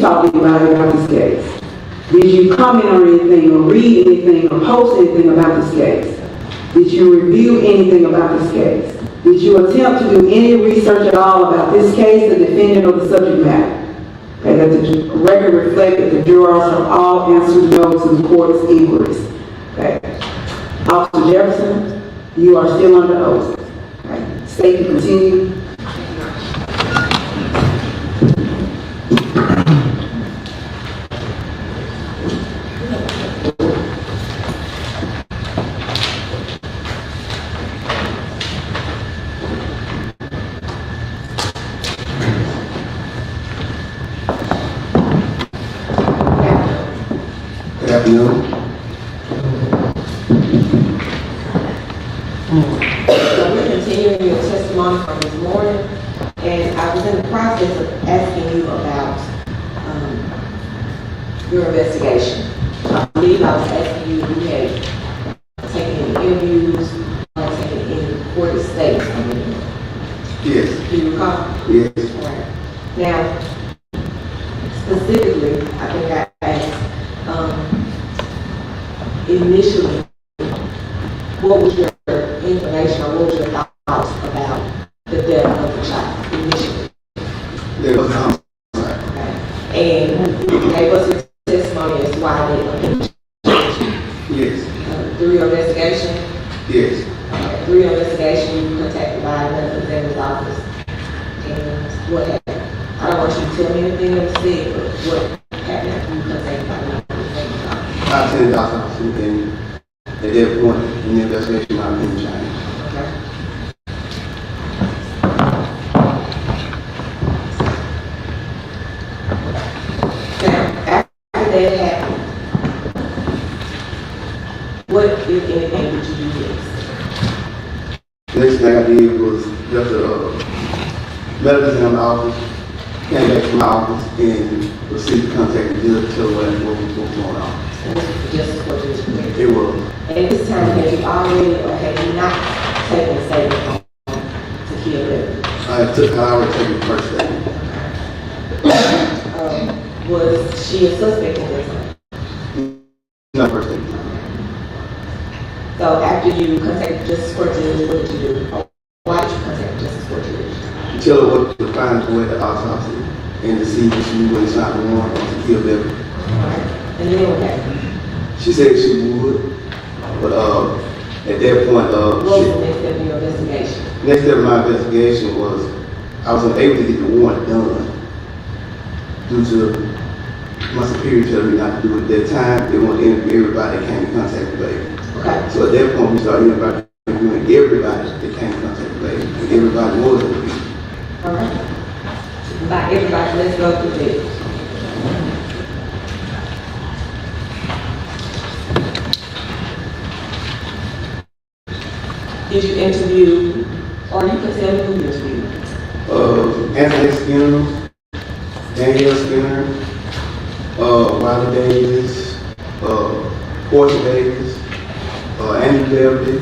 talk to anybody about this case? Did you comment on anything or read anything or post anything about this case? Did you review anything about this case? Did you attempt to do any research at all about this case, the defendant, or the subject matter? Okay, that the record reflects that the jurors have all answered no to the court's inquiries. Okay. Officer Jefferson, you are still under oath. Okay. State to continue. Good afternoon. So we're continuing your testimony from this morning, and I was in the process of asking you about your investigation. I believe I was asking you if you had taken any interviews or taken any recorded statements from anyone. Yes. Do you recall? Yes. Right. Now, specifically, I think I asked initially, what was your information or what was your thoughts about the death of the child initially? There was a homicide. Okay. And you gave us a testimony as to why they were. Yes. Through your investigation? Yes. Okay. Through your investigation, you were contacted by another examiner's office. And what happened? I don't want you to tell me anything that was said, but what happened after you contacted by another examiner's office? I attended the office and at that point in the investigation, my opinion changed. Okay. Now, after that happened, what, if anything, did you do next? Next thing I did was left the medical exam office, came back to my office and proceeded to contact the judge to tell her what was going on. And this was just what you was doing. It was. And this time, had you already or had you not taken a statement to kill Bevilys? I already taken the first statement. Was she a suspect in this one? No first statement. So after you contacted Justice Court Judge, what did you do? Why did you contact Justice Court Judge? Tell her what to find for at the autopsy and to see if she would sign the warrant to kill Bevilys. And then what happened? She said she would, but at that point, What was the next step in your investigation? next step of my investigation was I was unable to get the warrant done due to my superior telling me not to do it at that time. They wanted to interview everybody that came in contact with Bevilys. Okay. So at that point, we started interviewing everybody that came in contact with Bevilys, and everybody was interviewed. All right. By everybody, let's go through this. Did you interview, or you can tell me who you interviewed? Anthony Skinner, Daniel Skinner, Wiley Davis, Portia Davis, Andrew Bevily,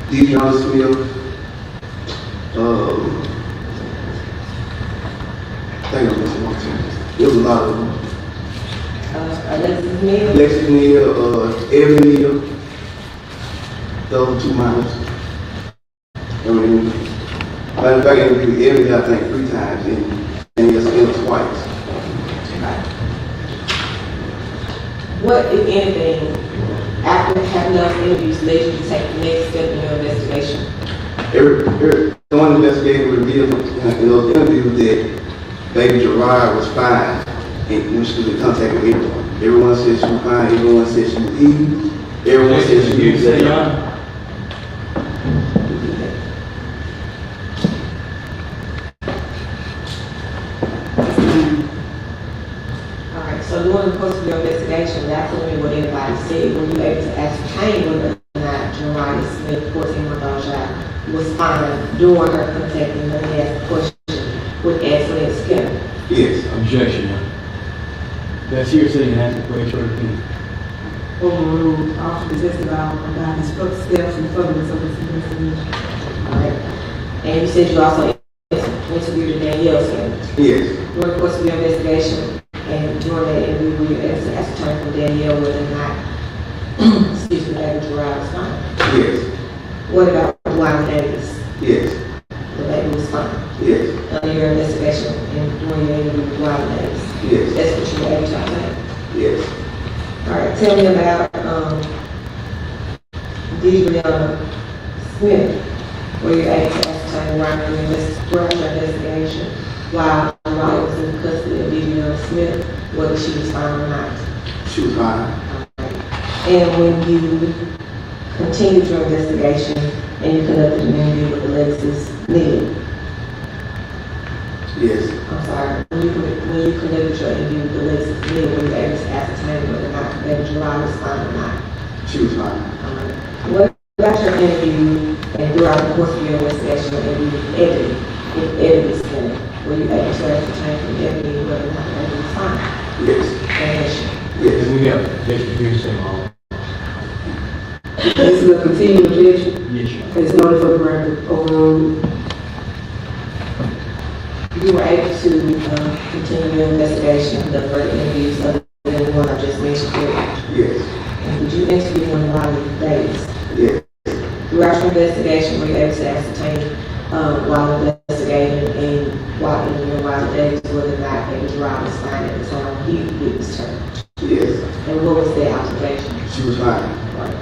Deidre Smith, I think I'm missing one too. There was a lot of them. Alexis Neal? Lexus Neal, Evan Neal, those two minors. I mean, matter of fact, I interviewed Evan, I think, 3 times, and yes, it was twice. What, if anything, after having those interviews, led you to take the next step in your investigation? The one investigator revealed in those interviews that baby Jurayah was fine, and when she was in contact with everyone. Everyone said she was fine, everyone said she was eating, everyone said she was safe. So during the course of your investigation, without telling me what anybody said, were you able to ascertain whether or not Jurayah Smith, 14-month-old child, was fine during her contacting the last question with Anthony Skinner? Yes. Objection. That's hearsay and has to pray for opinion. Overruled. Officer testified about his steps and furtherance of his investigation. Alright. And you said you also interviewed Danielle Skinner. Yes. During the course of your investigation, And during that interview, were you able to ascertain from Danielle whether or not, excuse me, that Jurayah was fine? Yes. What about Dwight Davis? Yes. The baby was fine? Yes. Under your investigation and during your interview with Dwight Davis? Yes. That's what you were able to ascertain? Yes. All right, tell me about, Jurayah Smith. Were you able to ascertain throughout your investigation while Jurayah was in custody of Jurayah Smith, whether she was fine or not? She was fine. And when you continued your investigation and you conducted an interview with Alexis Neal, Yes. I'm sorry, when you conducted your interview with Alexis Neal, were you able to ascertain whether or not that Jurayah was fine or not? She was fine. What about your interview and throughout the course of your investigation and interview with Bevily Smith, were you able to ascertain from Bevily whether or not that was fine? Yes. And Yes. And we have objection here saying all. This is a continuing objection. Yes, Your Honor. It's noted for the record. you were able to continue your investigation, the further interviews other than the one I just mentioned here. Yes. And did you interview one of Riley Davis? Yes. Throughout your investigation, were you able to ascertain while investigating and while interviewing Riley Davis whether or not that Jurayah was fine at the time he witnessed her? Yes. And what was their observation? She was fine. Right.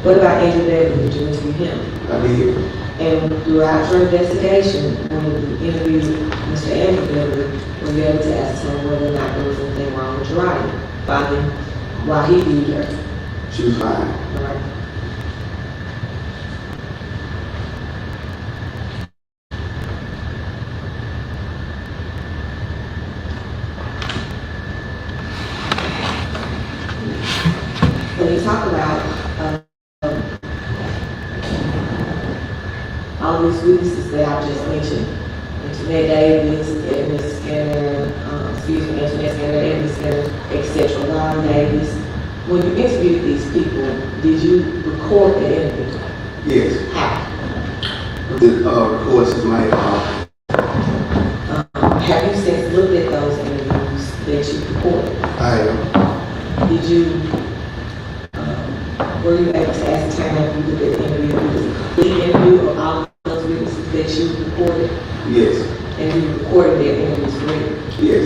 What about Andrew Bevily? Did you interview him? I did. And throughout your investigation, when you interviewed Mr. Andrew Bevily, were you able to ascertain whether or not there was anything wrong with Jurayah while he viewed her? She was fine. Right. When you talk about all these witnesses that I just mentioned, Antoinette Davis, Edmund Skinner, Antoinette Skinner, Edmund Skinner, etc., Ron Davis, when you interviewed these people, did you record the interview? Yes. How? The records in my office. Have you since looked at those interviews that you recorded? I am. Did you, were you able to ascertain if you looked at the interview, it was a complete interview of all of those witnesses that you recorded? Yes. And you recorded their interviews for you? Yes.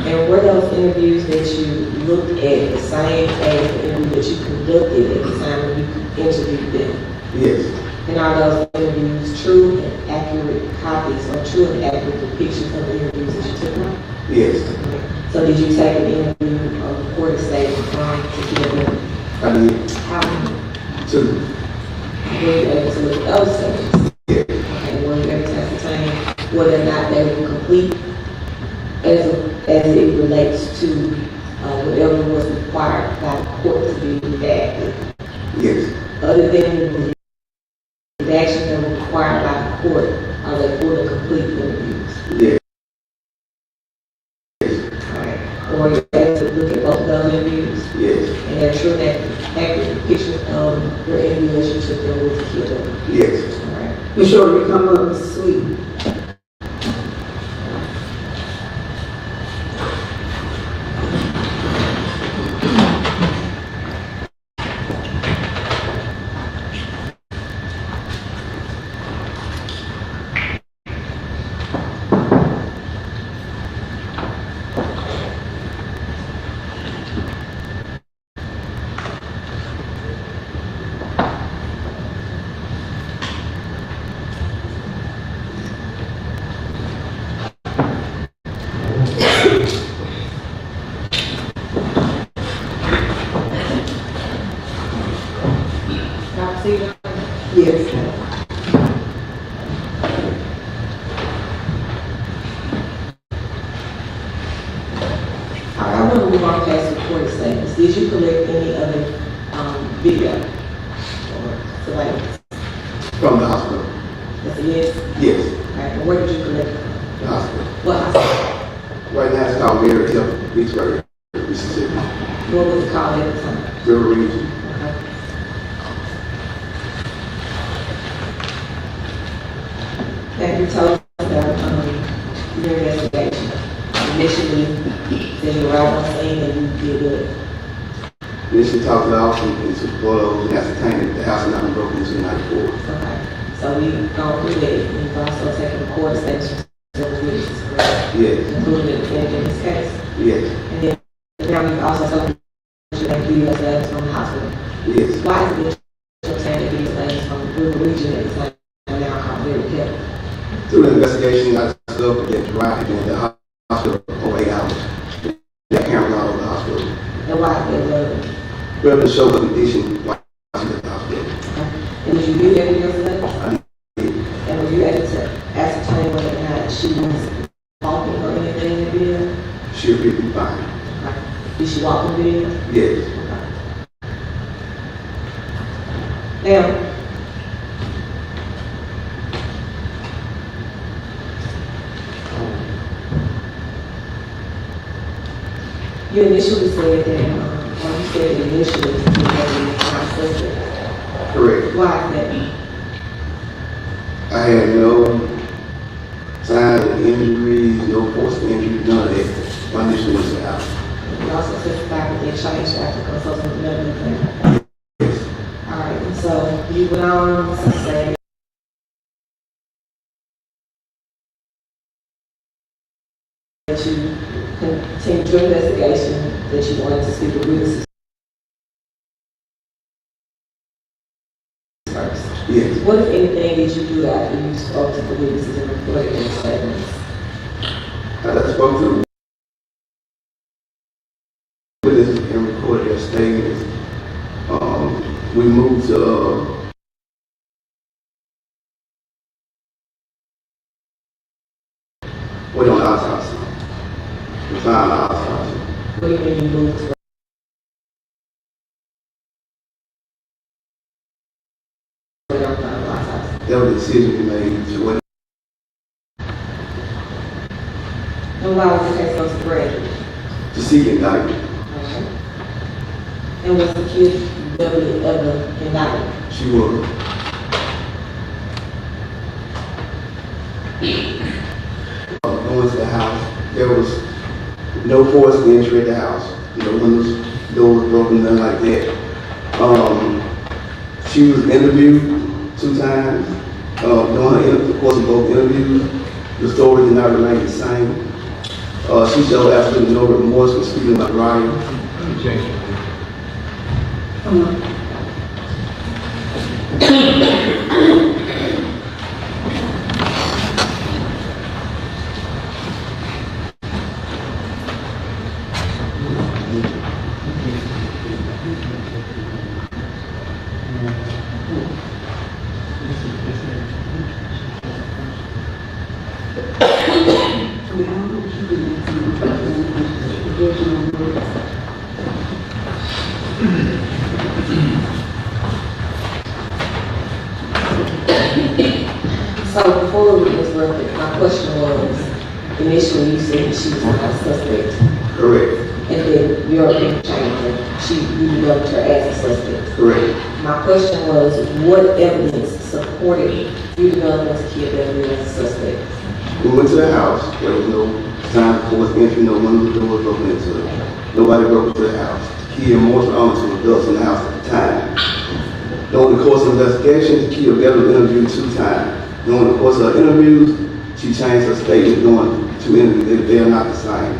And were those interviews that you looked at the same as the interview that you conducted at the time when you interviewed them? Yes. And are those interviews true and accurate copies or true and accurate depictions of the interviews that you took on? Yes. So did you take an interview or recorded statement from to give them? I did. How many? 2. Were you able to look at those statements? Yes. And were you able to ascertain whether or not they were complete as it relates to whatever was required by the court to be redacted? Yes. Other than the redactions that were required by the court, are they full and complete interviews? Yes. Alright. Or were you able to look at both of those interviews? Yes. And they're true and accurate depictions of your interview that you took them with the killer? Yes. Alright. Be sure to come up with sweet. Yes. I want to move on past recorded statements. Did you collect any other video or surveillance? From the hospital. That's a yes? Yes. Right. And where did you collect it from? The hospital. What hospital? Right now it's called Mary Hill, Vicksburg, Mississippi. What was it called at the time? River Region. Okay. Have you told us about your investigation? You initially said you were out on scene and you did good? Then she talked to the officer and took photos and ascertained that the house had not been broken into the night before. Okay, so we've gone through that, you've also taken the court statements from several witnesses, correct? Yes, Including the defendant in this case. yes, And then now you've also told me that you have videos letters from the hospital. yes. Why is it that you're obtaining videos letters from the region at the time now called Beverly Hills? Through the investigation, I discovered that Jurayah had been in the hospital for 8 hours. That camera all over the hospital. And why is that relevant? Rather than show the condition while she was at the hospital. And did you view that videos letters? I did. And were you able to ascertain whether or not she was walking or anything in the video? She appeared to be fine. Okay. Did she walk in the video? Yes. Now, you initially said that, or you said initially you had not suspect. Correct. Why is that? I had no signs of injuries, no forced injuries, none of that. My initial was out. You also testified that they changed after consulting with medical examiner. Yes. All right, and so you went on to say that you continued your investigation, that you wanted to speak with witnesses first. Yes. What, if anything, did you do after you spoke to the witnesses and recorded their statements? I spoke to the witnesses and recorded their statements. We moved to wait on the autopsy. We found the autopsy. What do you mean you moved to? Wait on the autopsy. That was a decision we made to wait. And why was the case go to grand? To seek indictment. Okay. And was the kid Beverly ever indicted? She was. Going to the house, there was no forced entry at the house. No windows, doors broken, nothing like that. She was interviewed 2 times. During the course of both interviews, the story did not remain the same. She showed absolutely no remorse for speaking about Ryan. So before we was left, my question was, initially you said she was not a suspect, Correct. and then your opinion changed, and you developed her as a suspect. Correct. My question was, what evidence supported you developing this kid Beverly as a suspect? We went to the house. There was no sign of forced entry, no windows, doors broken into it. Nobody broke into the house. The key and more to adults in the house at the time. During the course of the investigation, the key of Beverly interviewed 2 times. During the course of her interviews, she changed her statement during 2 interviews. They are not the same.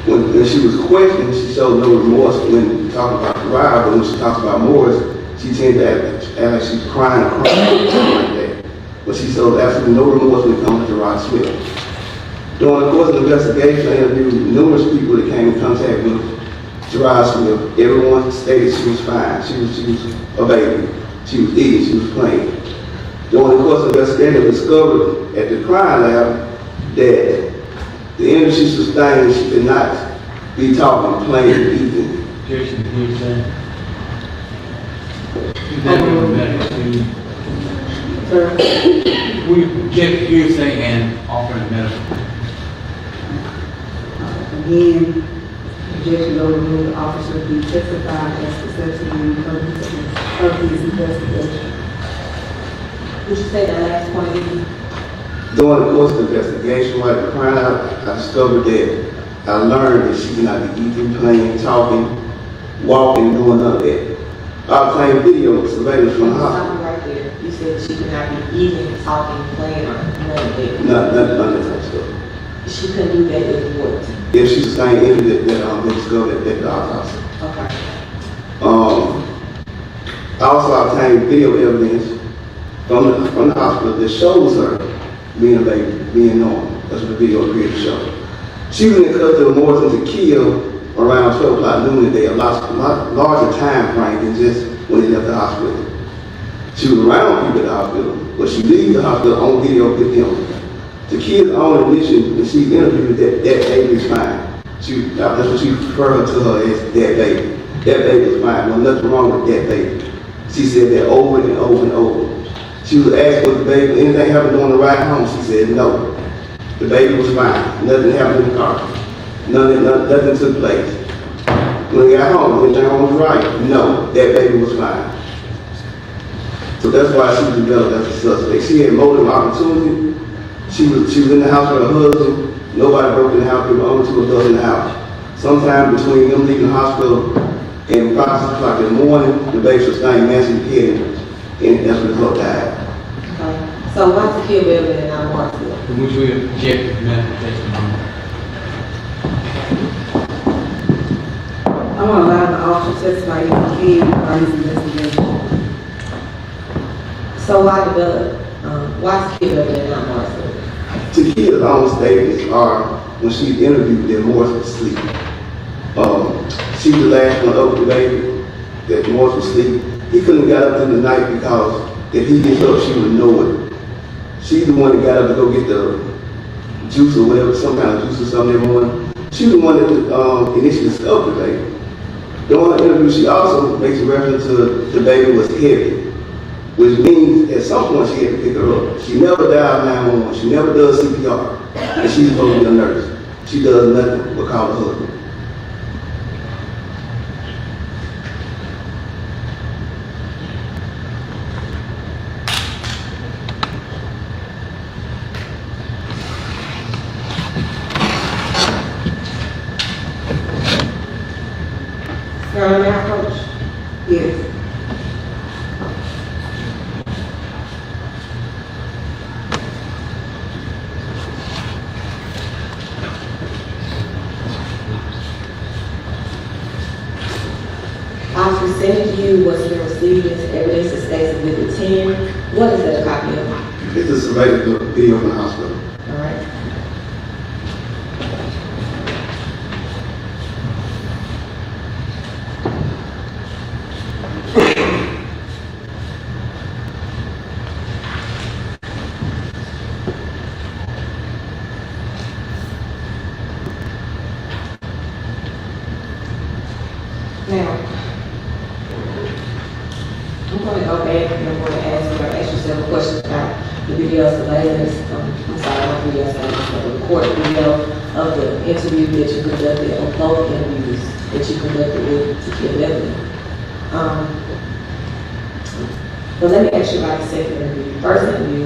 When she was questioned, she showed no remorse when talking about Jurayah, but when she talked about Morris, she tended to act like she's crying, something like that. But she showed absolutely no remorse when it comes to Jurayah Smith. During the course of the investigation, I interviewed numerous people that came in contact with Jurayah Smith. Everyone stated she was fine. She was a baby. She was eating. She was playing. During the course of the investigation, I discovered at the crime lab that the energy she sustained, she could not be talking, playing, eating. Jason, you saying? You never went back to, Sir, we kept hearsay and offering medical. again, objection overruled, the officer be testified as successfully in of his investigation. Would you say that last point again? During the course of the investigation, while at the crime lab, I discovered that I learned that she cannot be eating, playing, talking, walking, doing none of that. I obtained video surveillance from the hospital. Stop you right there. You said she could not be eating, talking, playing, or none of that. None of that type of stuff. She couldn't do that if what? If she sustained injury that they discovered at the autopsy. Okay. I also obtained video evidence from the hospital that shows her being a baby, being normal. That's what the video appeared to show. She was in custody of Morrison to kill around 12 o'clock noon today, a lot larger time frame than just when they left the hospital. She was around people at the hospital, but she leaves the hospital on video with them. The kid's own admission, when she interviewed that baby is fine. That's what she referred to her as that baby. That baby is fine. Well, nothing wrong with that baby. She said that over and over and over. She was asked was the baby, anything happened on the ride home? She said no. The baby was fine. Nothing happened in the car. Nothing took place. When they got home, everything was right. No, that baby was fine. So that's why she was developed as a suspect. She had motive opportunity. She was in the house with her husband. Nobody broke in the house. There were only 2 adults in the house. Sometime between them leaving the hospital and 5 o'clock in the morning, the baby sustained massive head injuries, and that's when the girl died. Okay. So why's the kid Bevilys and not Marshall? Which we object to medical testimony. I want to allow the officer to testify if he can about his investigation. So why why's the kid Bevilys and not Marshall? To kill own statements are when she's interviewed that Morris was asleep. She was the last one up with the baby, that Morris was asleep. He couldn't have got up in the night because if he gets up, she would know it. She's the one that got up to go get the juice or whatever, some kind of juice or something every morning. She was the one that initially discovered the baby. During her interview, she also makes a reference to the baby was heavy, which means at some point she had to pick her up. She never dialed 911. She never does CPR, and she's supposed to be a nurse. She does nothing but call her husband. Your Honor, Coach? Yes. I've presented you what's been received as evidence that states Exhibit 10. What is that a copy of? It's a surveillance video from the hospital. All right. Now, I'm going to go back and I'm going to ask you several questions about the video surveillance. I'm sorry, not video surveillance, but the recorded video of the interview that you conducted, or both interviews that you conducted with Bevilys. But let me ask you about the second interview. First interview,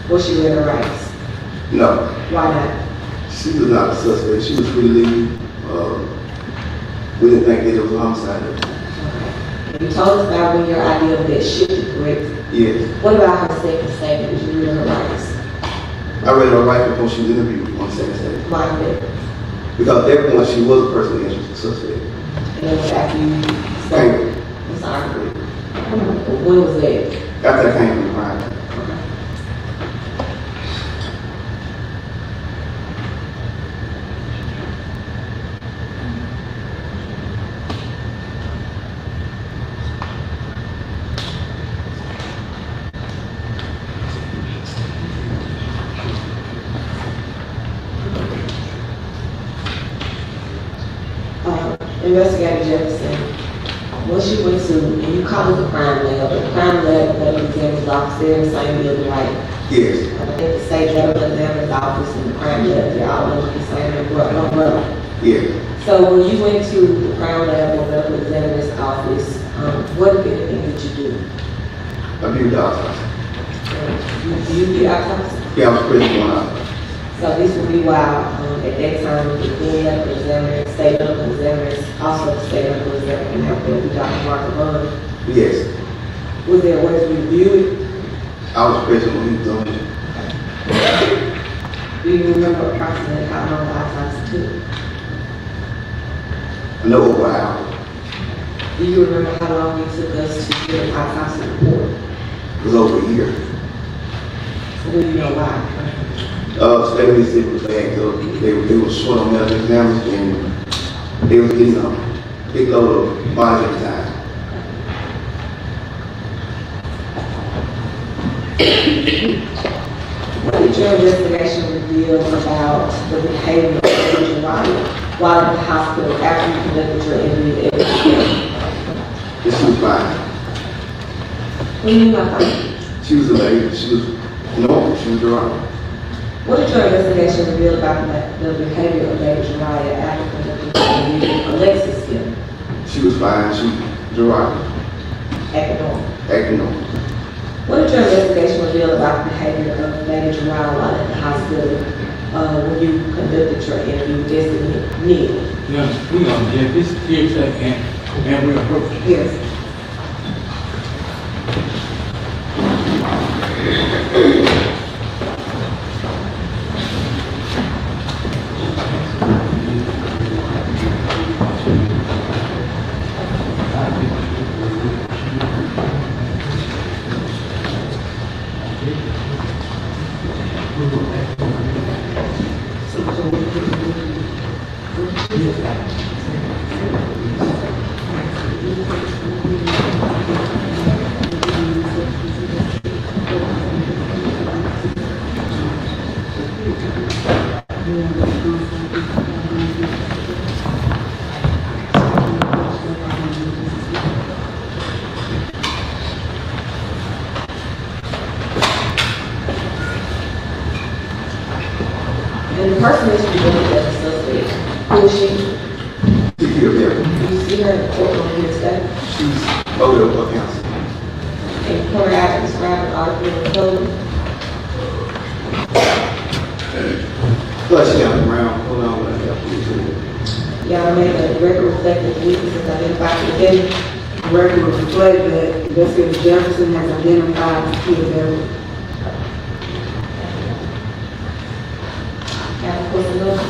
was she read her rights? No, Why not? she was not a suspect. She was free to leave. We didn't think that it was a homicide. Okay. And you told us about when your idea of that shifted, correct? Yes. What about her second statement? Did you read her rights? I read her right before she was interviewed on the second stage. Why not? Because at that point she was a person interested suspect. And then was after you Came, I'm sorry. When was that? after I came from the crime. Investigator Jefferson, when she went to, and you called it the crime lab medical examiner's office, they're in the same building, right? Yes, I think the state medical examiner's office and the crime lab, they're all under the same umbrella. yes. So when you went to the crime lab or medical examiner's office, what, if anything, did you do? I viewed the autopsy. Do you do autopsy? Yeah, I was present for one hour. So this will be while, at that time, the medical examiner, state medical examiners, also the state medical examiner, and have to be Dr. Mark Bevily. Yes, Was there a way to review it? I was present when he was doing it. Do you remember approximately how long the autopsy took? I know over an hour. Do you remember how long it took us to get an autopsy report? It was over a year. So do you know why? State Mississippi was backed up. They were short on medical exams and they was getting a big load of bodies at the time. What did your investigation reveal about the behavior of Jurayah while at the hospital after you conducted your interview evidence? This was fine. What do you mean by that? She was a lady. She was normal. She was Jurayah. What did your investigation reveal about the behavior of Lady Jurayah after conducting your interview Alexis Hill? She was fine. She Jurayah. Acting normal. Acting normal. What did your investigation reveal about the behavior of Lady Jurayah while at the hospital when you conducted your interview with Destiny Neal? Yeah, we gonna get this hearsay and we're approaching. Yes. And the person that you believe as a suspect, who is she? She killed them. Do you see her in the courtroom here today? She's over there for counsel. Can you point her out and describe an article of clothing? Flush down around. Hold on, let me help you to it. Y'all made a record reflecting the witnesses identified today. The record will reflect that Investigator Jefferson has identified the killer Bevilys. Have a closer look.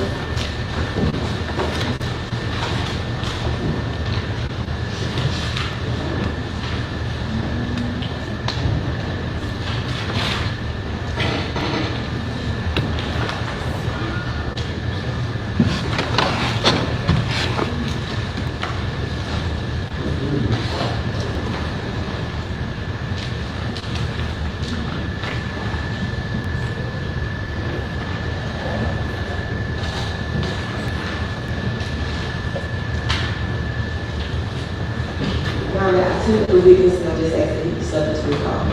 Now, there are two of the witnesses, I just asked that he be subject to recall.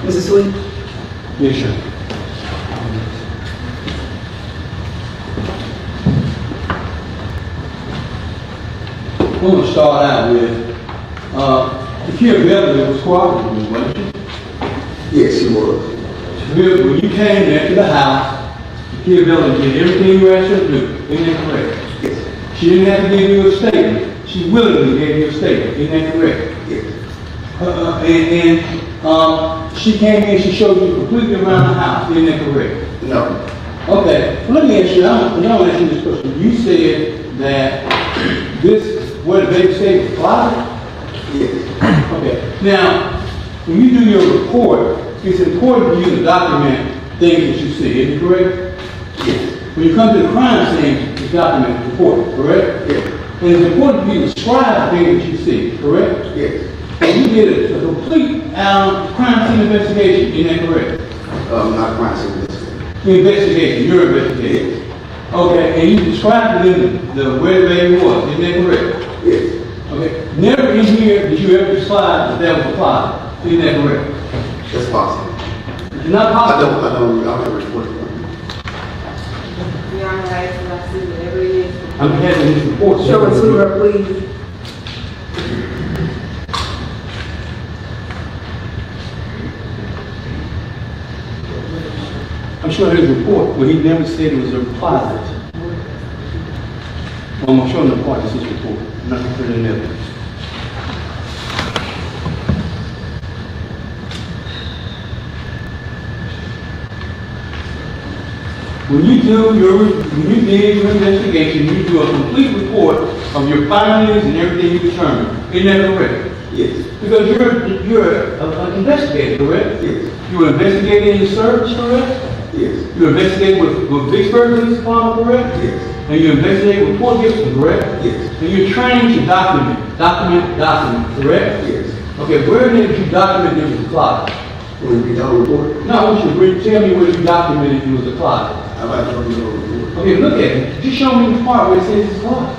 Mrs. Sweet? Yes, sir. We're gonna start out with, the kid Beverly was cooperating, wasn't she? Yes, she was. When you came there to the house, the kid Beverly did everything you asked her to do, isn't that correct? Yes. She didn't have to give you a statement. She willingly gave you a statement, isn't that correct? Yes. She came in, she showed you completely around the house, isn't that correct? No. Okay, well, let me ask you, I want to ask you this question. You said that this, what the baby stayed was closet? Yes. Okay, now, when you do your report, it's important for you to document things that you see, isn't it correct? Yes. When you come to the crime scene, you document the report, correct? Yes. And it's important for you to describe the things that you see, correct? Yes. And you did a complete crime scene investigation, isn't that correct? Not crime scene. Investigation, your investigation. Okay, and you described it in the where the baby was, isn't that correct? Yes. Okay, never in here did you ever describe that there was a closet, isn't that correct? That's possible. It's not possible. I don't have a report for you. Your Honor, I ask that I see whatever it is. I'm having this report. Show it to her, please. I'm show his report, but he never said it was a closet. Well, I'm gonna show him the part of his report, nothing further than that. When you did your investigation, you do a complete report of your findings and everything you determined. Isn't that correct? Yes. Because you're an investigator, correct? Yes. You were investigating in search, correct? Yes. You investigated with Vicksburg Police Department, correct? Yes. And you investigated with Port Gibson, correct? Yes. And you're trained to document, correct? Yes. Okay, where did you document it was a closet? When we don't report, No, I want you to tell me where you documented it was a closet. how about the report? Okay, look at it. Just show me the part where it says it's a closet.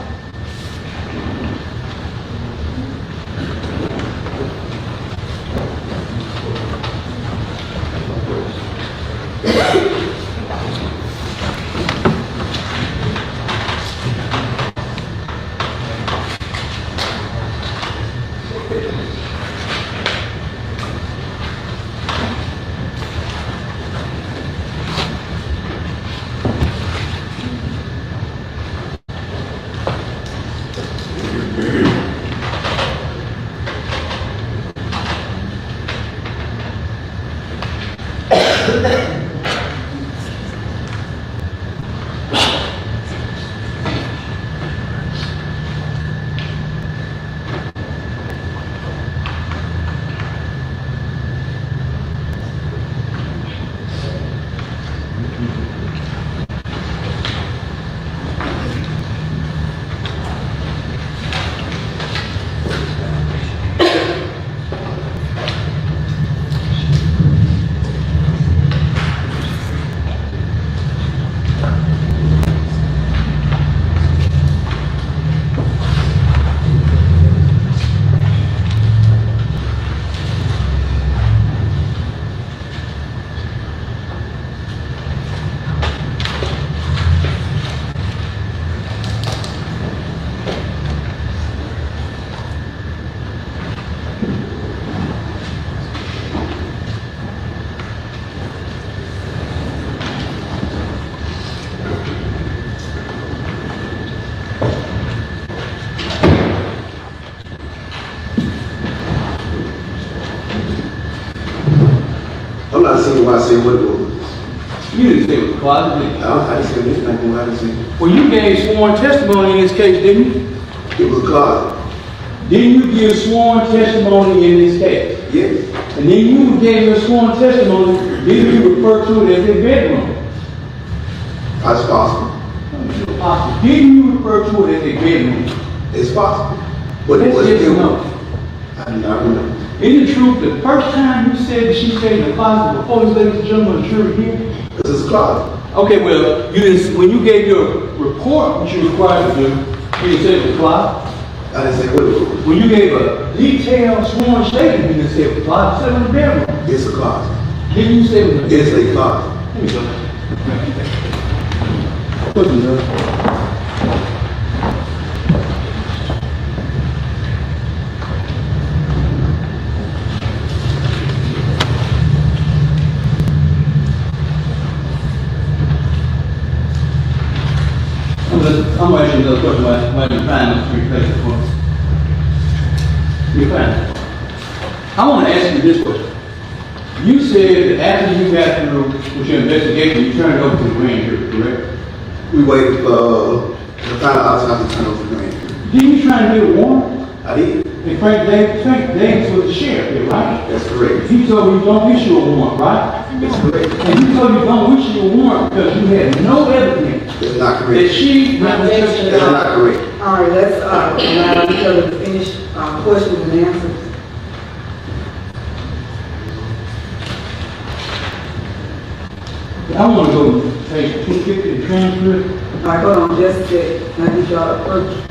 I'm not saying why I said what it was. You didn't say it was a closet, did you? I didn't say anything what I didn't say. Well, you gave sworn testimony in this case, didn't you? It was a closet. Didn't you give sworn testimony in this case? Yes. And then you gave your sworn testimony, didn't you refer to it as a bedroom? That's possible. Didn't you refer to it as a bedroom? It's possible. But it Let's was yes or it. no. I do not remember. Isn't it true the first time you said that she stayed in the closet before this ladies and gentlemen, the jury here? Because it's a closet. Okay, well, you didn't, when you gave your report, which you were required to do, you didn't say it was a closet. I didn't say what it was. When you gave a detailed sworn statement, you didn't say it was a closet, you said it was a bedroom. It's a closet. Didn't you say it was a It's bedroom? a closet. Let me go. Put it up. I'm going to ask you another question while you're trying to replace it for us. You're fine. I want to ask you this question. You said that after you got through with your investigation, you turned it over to the grand jury, correct? We waited for the final outcome to turn over the grand jury. Didn't you try to get a warrant? I did. And Frank Davis was the sheriff here, right? That's correct. He told you don't issue a warrant, right? That's correct. And he told you don't issue a warrant because you had no evidence That's not that correct. she... That's not correct. All right, let's allow each other to finish questions and answers. I want to go to page 250 and transcript. All right, hold on just a second. I need y'all to approach.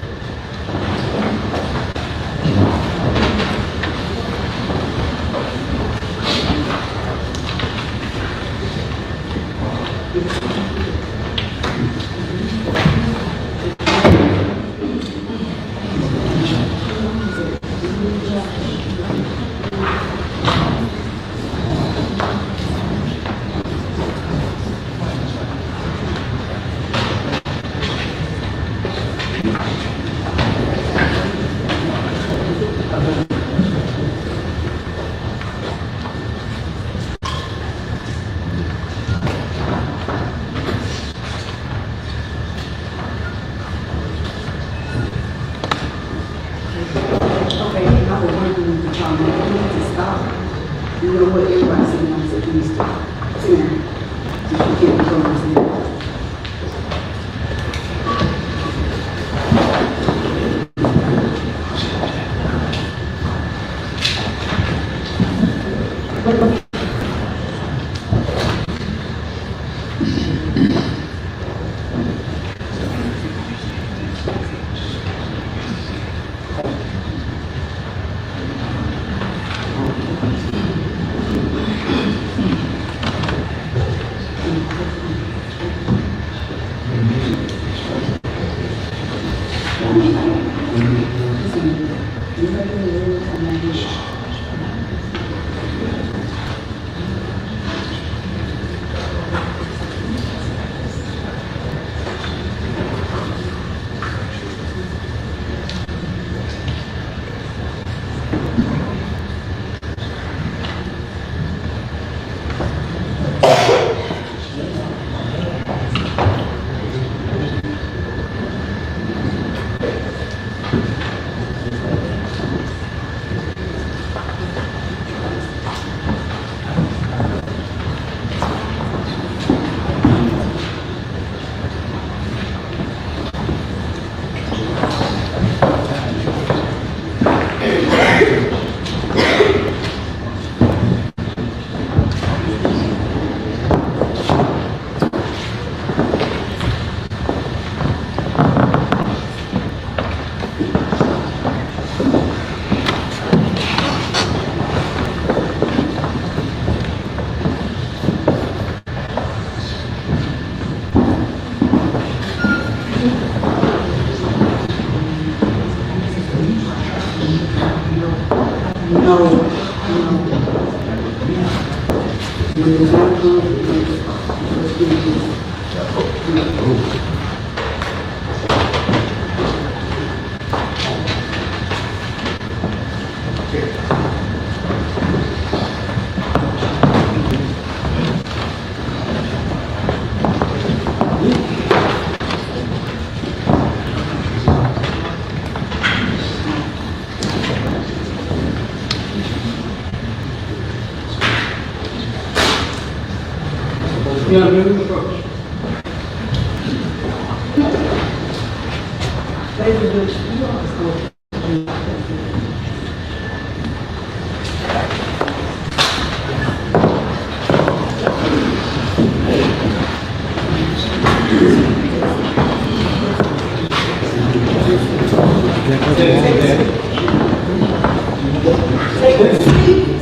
You know what, everybody's saying, I'm saying, please stop. Sit down. You can't be going to sit down.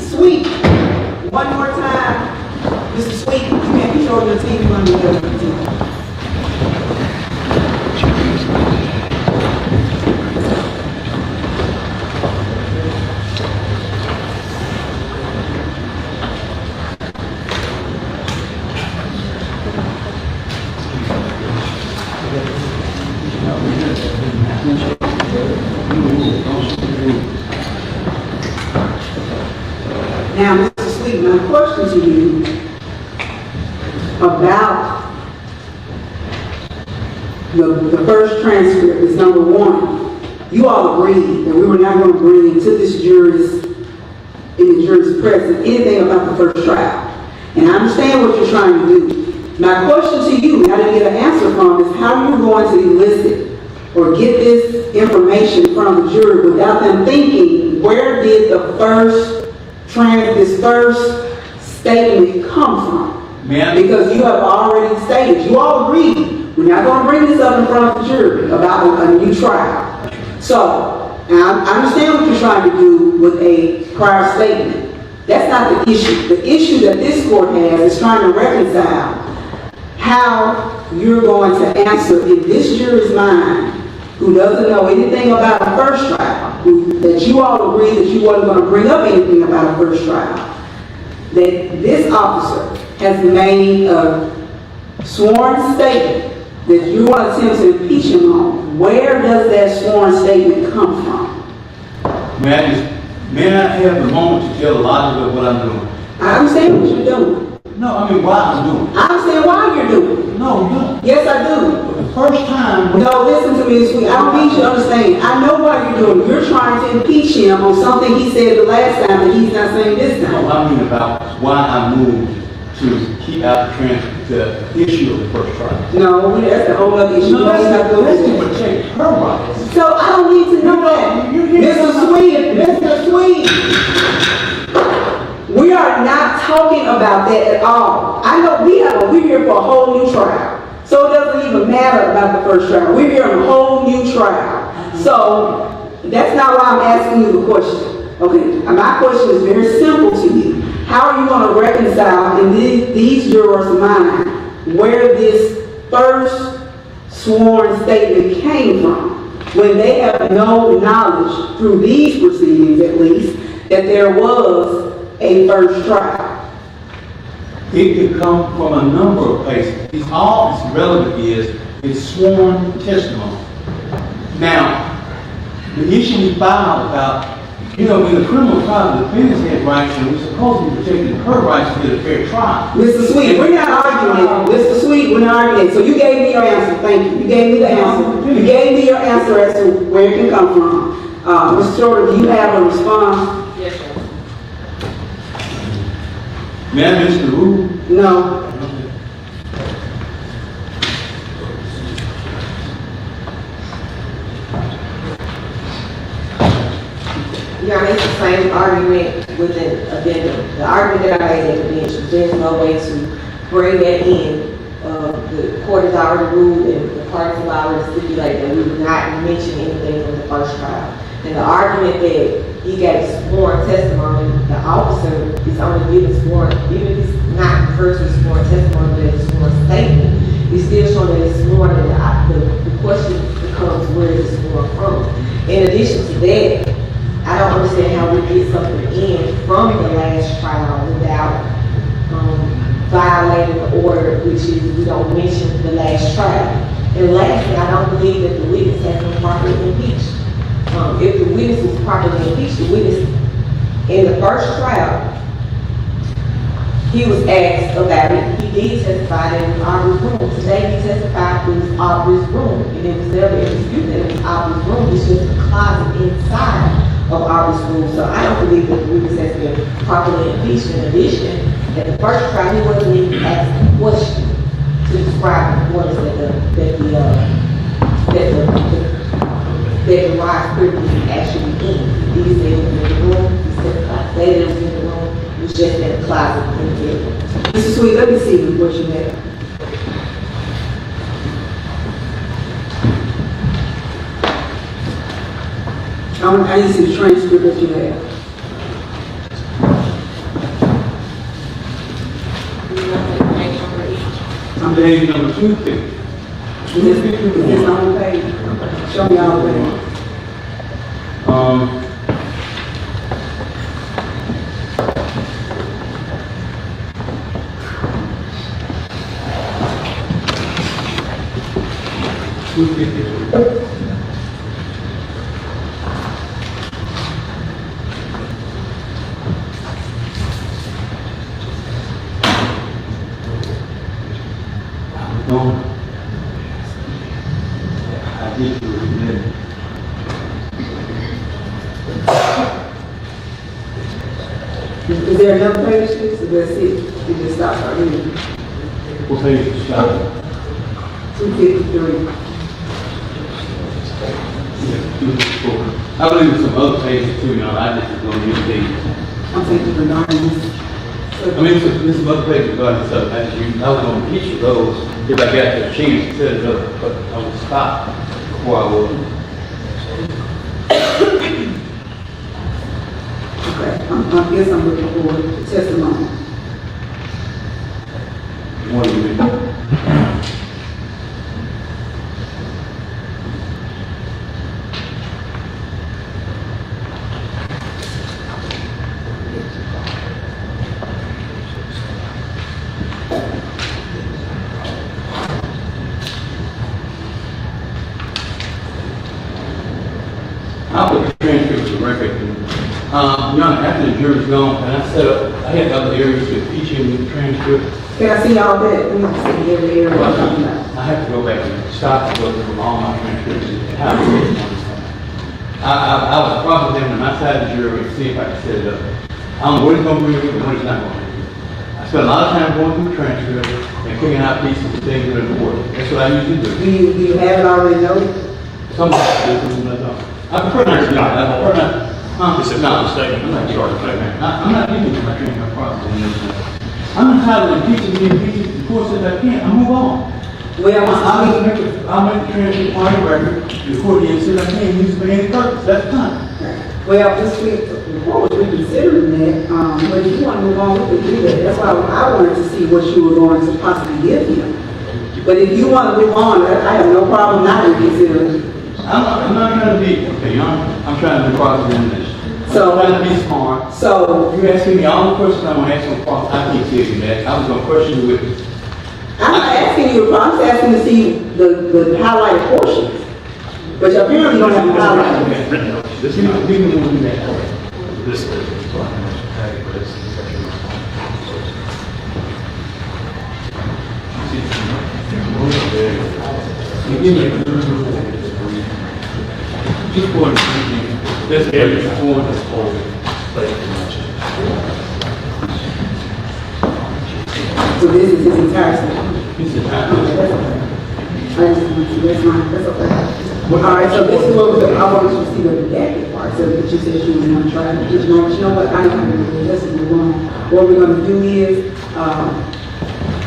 Sweet. One more time. Mr. Sweet, you can't control your team. You want to be the team. Now, Mr. Sweet, my question to you about the first transcript is number one. You all agreed that we were not going to bring into this in the jury's presence anything about the first trial. And I understand what you're trying to do. My question to you, and I didn't get an answer from, is how are you going to elicit or get this information from the jury without them thinking, where did this first statement come from? Because you have already stated, you all agreed, we're not going to bring this up in front of the jury about a new trial. So, now I understand what you're trying to do with a prior statement. That's not the issue. The issue that this court has is trying to reconcile how you're going to answer in this jury's mind, who doesn't know anything about a first trial, that you all agreed that you wasn't going to bring up anything about a first trial, that this officer has made a sworn statement that you want to attempt to impeach him on. Where does that sworn statement come from? May I have the moment to tell the logic of what I'm doing? I understand what you're doing. No, I mean why I'm doing it. I understand why you're doing it. No, you don't. Yes, I do. The first time. No, listen to listen, Ms. Sweet, I don't need you to understand. I know why you're doing it. You're trying to impeach him on something he said the last time that he's not saying this No, time. I mean about why I moved to keep out the issue of the first trial. No, that's the whole other issue. No, that's Let's not, go that's there. to protect her rights. So I don't need to know that. Mr. Sweet, Mr. Sweet. We are not talking about that at all. I know we're here for a whole new trial. So it doesn't even matter about the first trial. We're here on a whole new trial. So that's not why I'm asking you the question. Okay, my question is very simple to you. How are you going to reconcile in these jurors' mind where this first sworn statement came from when they have no knowledge, through these proceedings at least, that there was a first trial? It could come from a number of places. All that's relevant is sworn testimony. Now, the issue we filed about, in the criminal trial, the defendants had rights, and we're supposed to be protecting her rights to get a fair trial. Mr. Sweet, we're not arguing. Mr. Sweet, we're not arguing. So you gave me your answer. Thank you. You gave me the answer. You gave me your answer as to where it can come from. Mr. Shorter, do you have a response? Yes, sir. May I miss the rule? No. Yeah, it's the same argument with the addendum. The argument that I made at the bench, there's no way to bring that in. The court has already ruled and the parties have already stipulated that we would not mention anything from the first trial. And the argument that he gave sworn testimony, the officer is only giving sworn, even if it's not referred to as sworn testimony, but it's sworn statement, it's still showing that it's sworn, and the question becomes where is it sworn from. In addition to that, I don't understand how we get something in from the last trial without violating the order, which is we don't mention the last trial. And lastly, I don't believe that the witness has been properly impeached. If the witness was properly impeached, the witness in the first trial, he was asked about it. He did testify that it was Aubrey's room. Today he testified it was Aubrey's room, and it was never in dispute that it was Aubrey's room. It's just a closet inside of Aubrey's room. So I don't believe that the witness has been properly impeached. In addition, at the first trial, he wasn't even asked a question to describe the orders that the rise privilege actually in. He said it was in the room. He testified that it was in the room. It was just in the closet in the bedroom. Mr. Sweet, let me see what you have. I need to see the transcript that you have. I'm page number 250. Is this on the page? Show me all the way. I did do it. Is there another page, please? Or that's it? You just stop right here. What page is that? 253. I believe there's some other pages too, I just don't use these. I'm thinking regarding this. I mean, there's some other pages regarding stuff, I was gonna teach you those if I got the chance to set it up, but I would stop before I would. Okay, I guess I'm looking for testimony. What do you mean? I'll put the transcript of the record. Your Honor, after the jury's gone, and I set up I had other areas to teach him the transcript. Can I see all that? Let me see every area I'm talking about. I have to go back and stop and go through all my transcripts and how to do it. I was cross-examining my side of the jury to see if I could set it up. I don't know what it's going to be and what it's not going to be. I spent a lot of time going through the transcript and picking out pieces of things that are important. That's what I usually do. Do you have it already noted? Somebody does this, but I don't. I prefer not to do that. I prefer not. It's a No, statement. I'm not giving you my transcript process. I'm entitled to teaching me pieces, of course, if I can, I move on. Well, I'll make the transcript on the record, record the incident, I can't use it for any purpose, that's fine. well, this week, the court was reconsidering that, but if you want to move on, we can do that. That's why I wanted to see what you were going to possibly give him. But if you want to move on, I have no problem not reconsidering. I'm not trying to be, okay, I'm trying to be cross-examination. So- I'm trying to be smart. So, You're asking me all the questions I want to ask on cross, I can't tell you that, I was going to question the witness. I'm not asking you, I'm just asking to see the highlighted portions. But apparently you don't have the highlighted. This is, we can do that. This is what I mentioned, Patty, but it's. Just for this area, for this whole. So this is his entire statement. This is Okay, not. that's okay. I just want to see, that's fine, that's okay. All right, so this is what we're, I want you to see the redacted part, so that you said you were going to try to get wrong. But you know what, I don't have to do this, move on. What we're going to do is,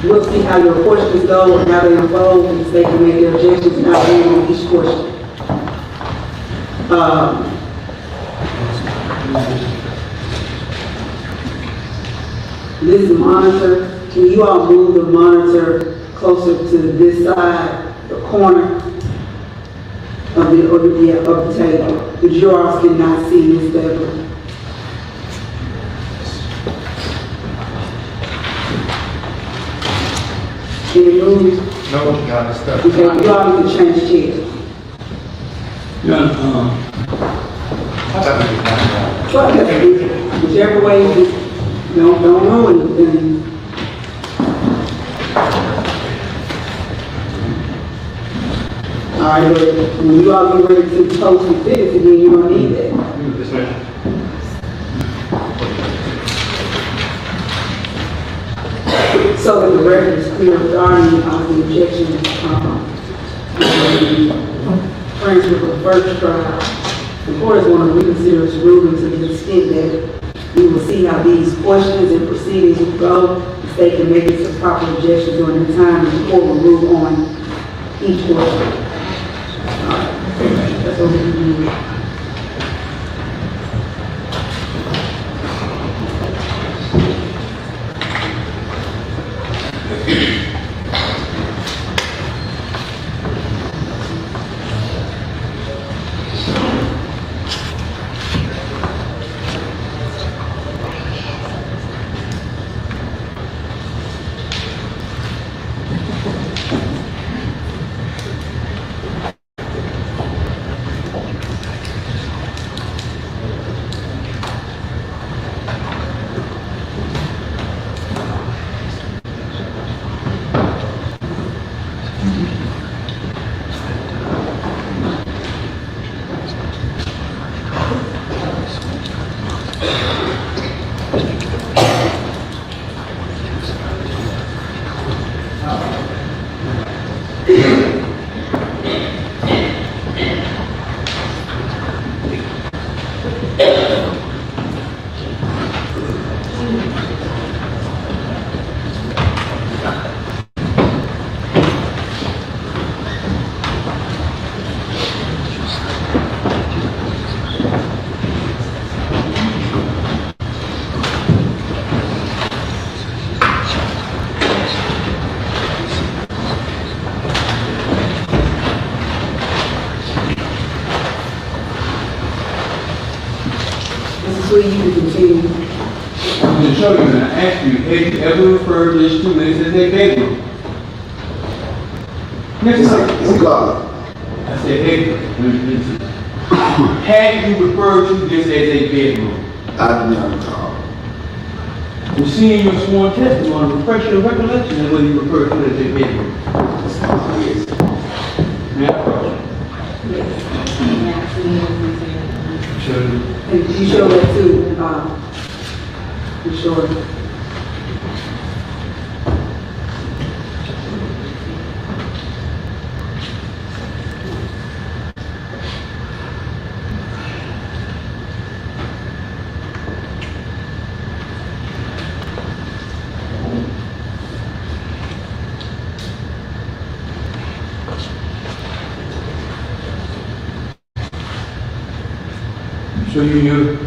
we'll see how your questions go and how they unfold, and they can make their objections and how they on each question. This is monitor. Can you all move the monitor closer to this side, the corner of the table? The jurors cannot see Ms. Bevilys. Can you move? No, not this stuff. Okay, you all need to change chairs. Yeah, I thought we did not. Well, that's- whichever way, you don't know anything. All right, but when you all get ready to post and finish, then you don't need that. This way. So that the record is clear regarding the objection, transcript of the first trial. The court is going to reconsider its ruling to the extent that we will see how these questions and proceedings will go. The state can make its proper objection during the time, and the court will move on each question. All right, that's what we can do. Where you can continue. I'm going to show you and I ask you, have you ever referred to this 2 minutes as a bedroom? Next time. It's God. I said, hey, have you referred to this as a bedroom? I do not recall. We see in your sworn testimony, refresh your recollection and whether you refer to it as a bedroom. Yes. May I approach? Sure. And you show that too, you sure? So you your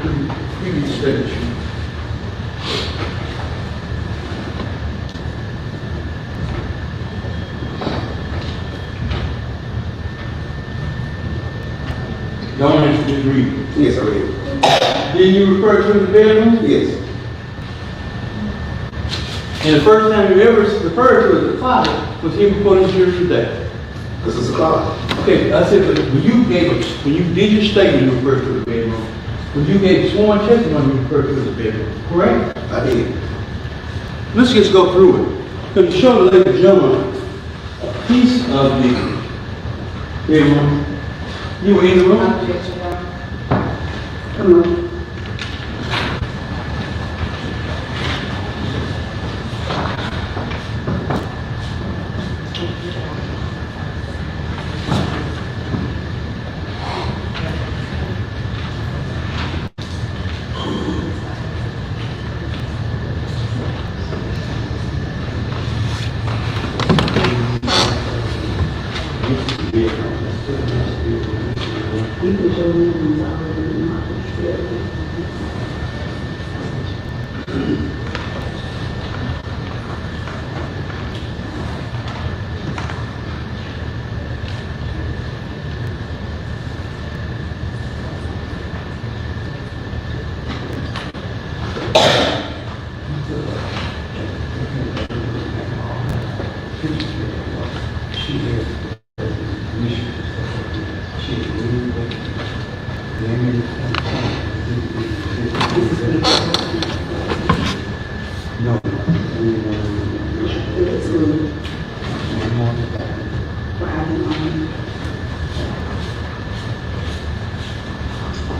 previous statement. Don't answer, just read. Yes, I read. Then you refer to the bedroom? Yes. And the first time you ever referred to as the father was him reporting to you today. This is a clock. Okay, I said, but when you did your statement, you referred to the bedroom. When you gave sworn testimony, you referred to the bedroom, correct? I did. Let's just go through it. Can you show the ladies and gentlemen a piece of the bedroom? You were in the room? Come on. You can show me these already in my experience.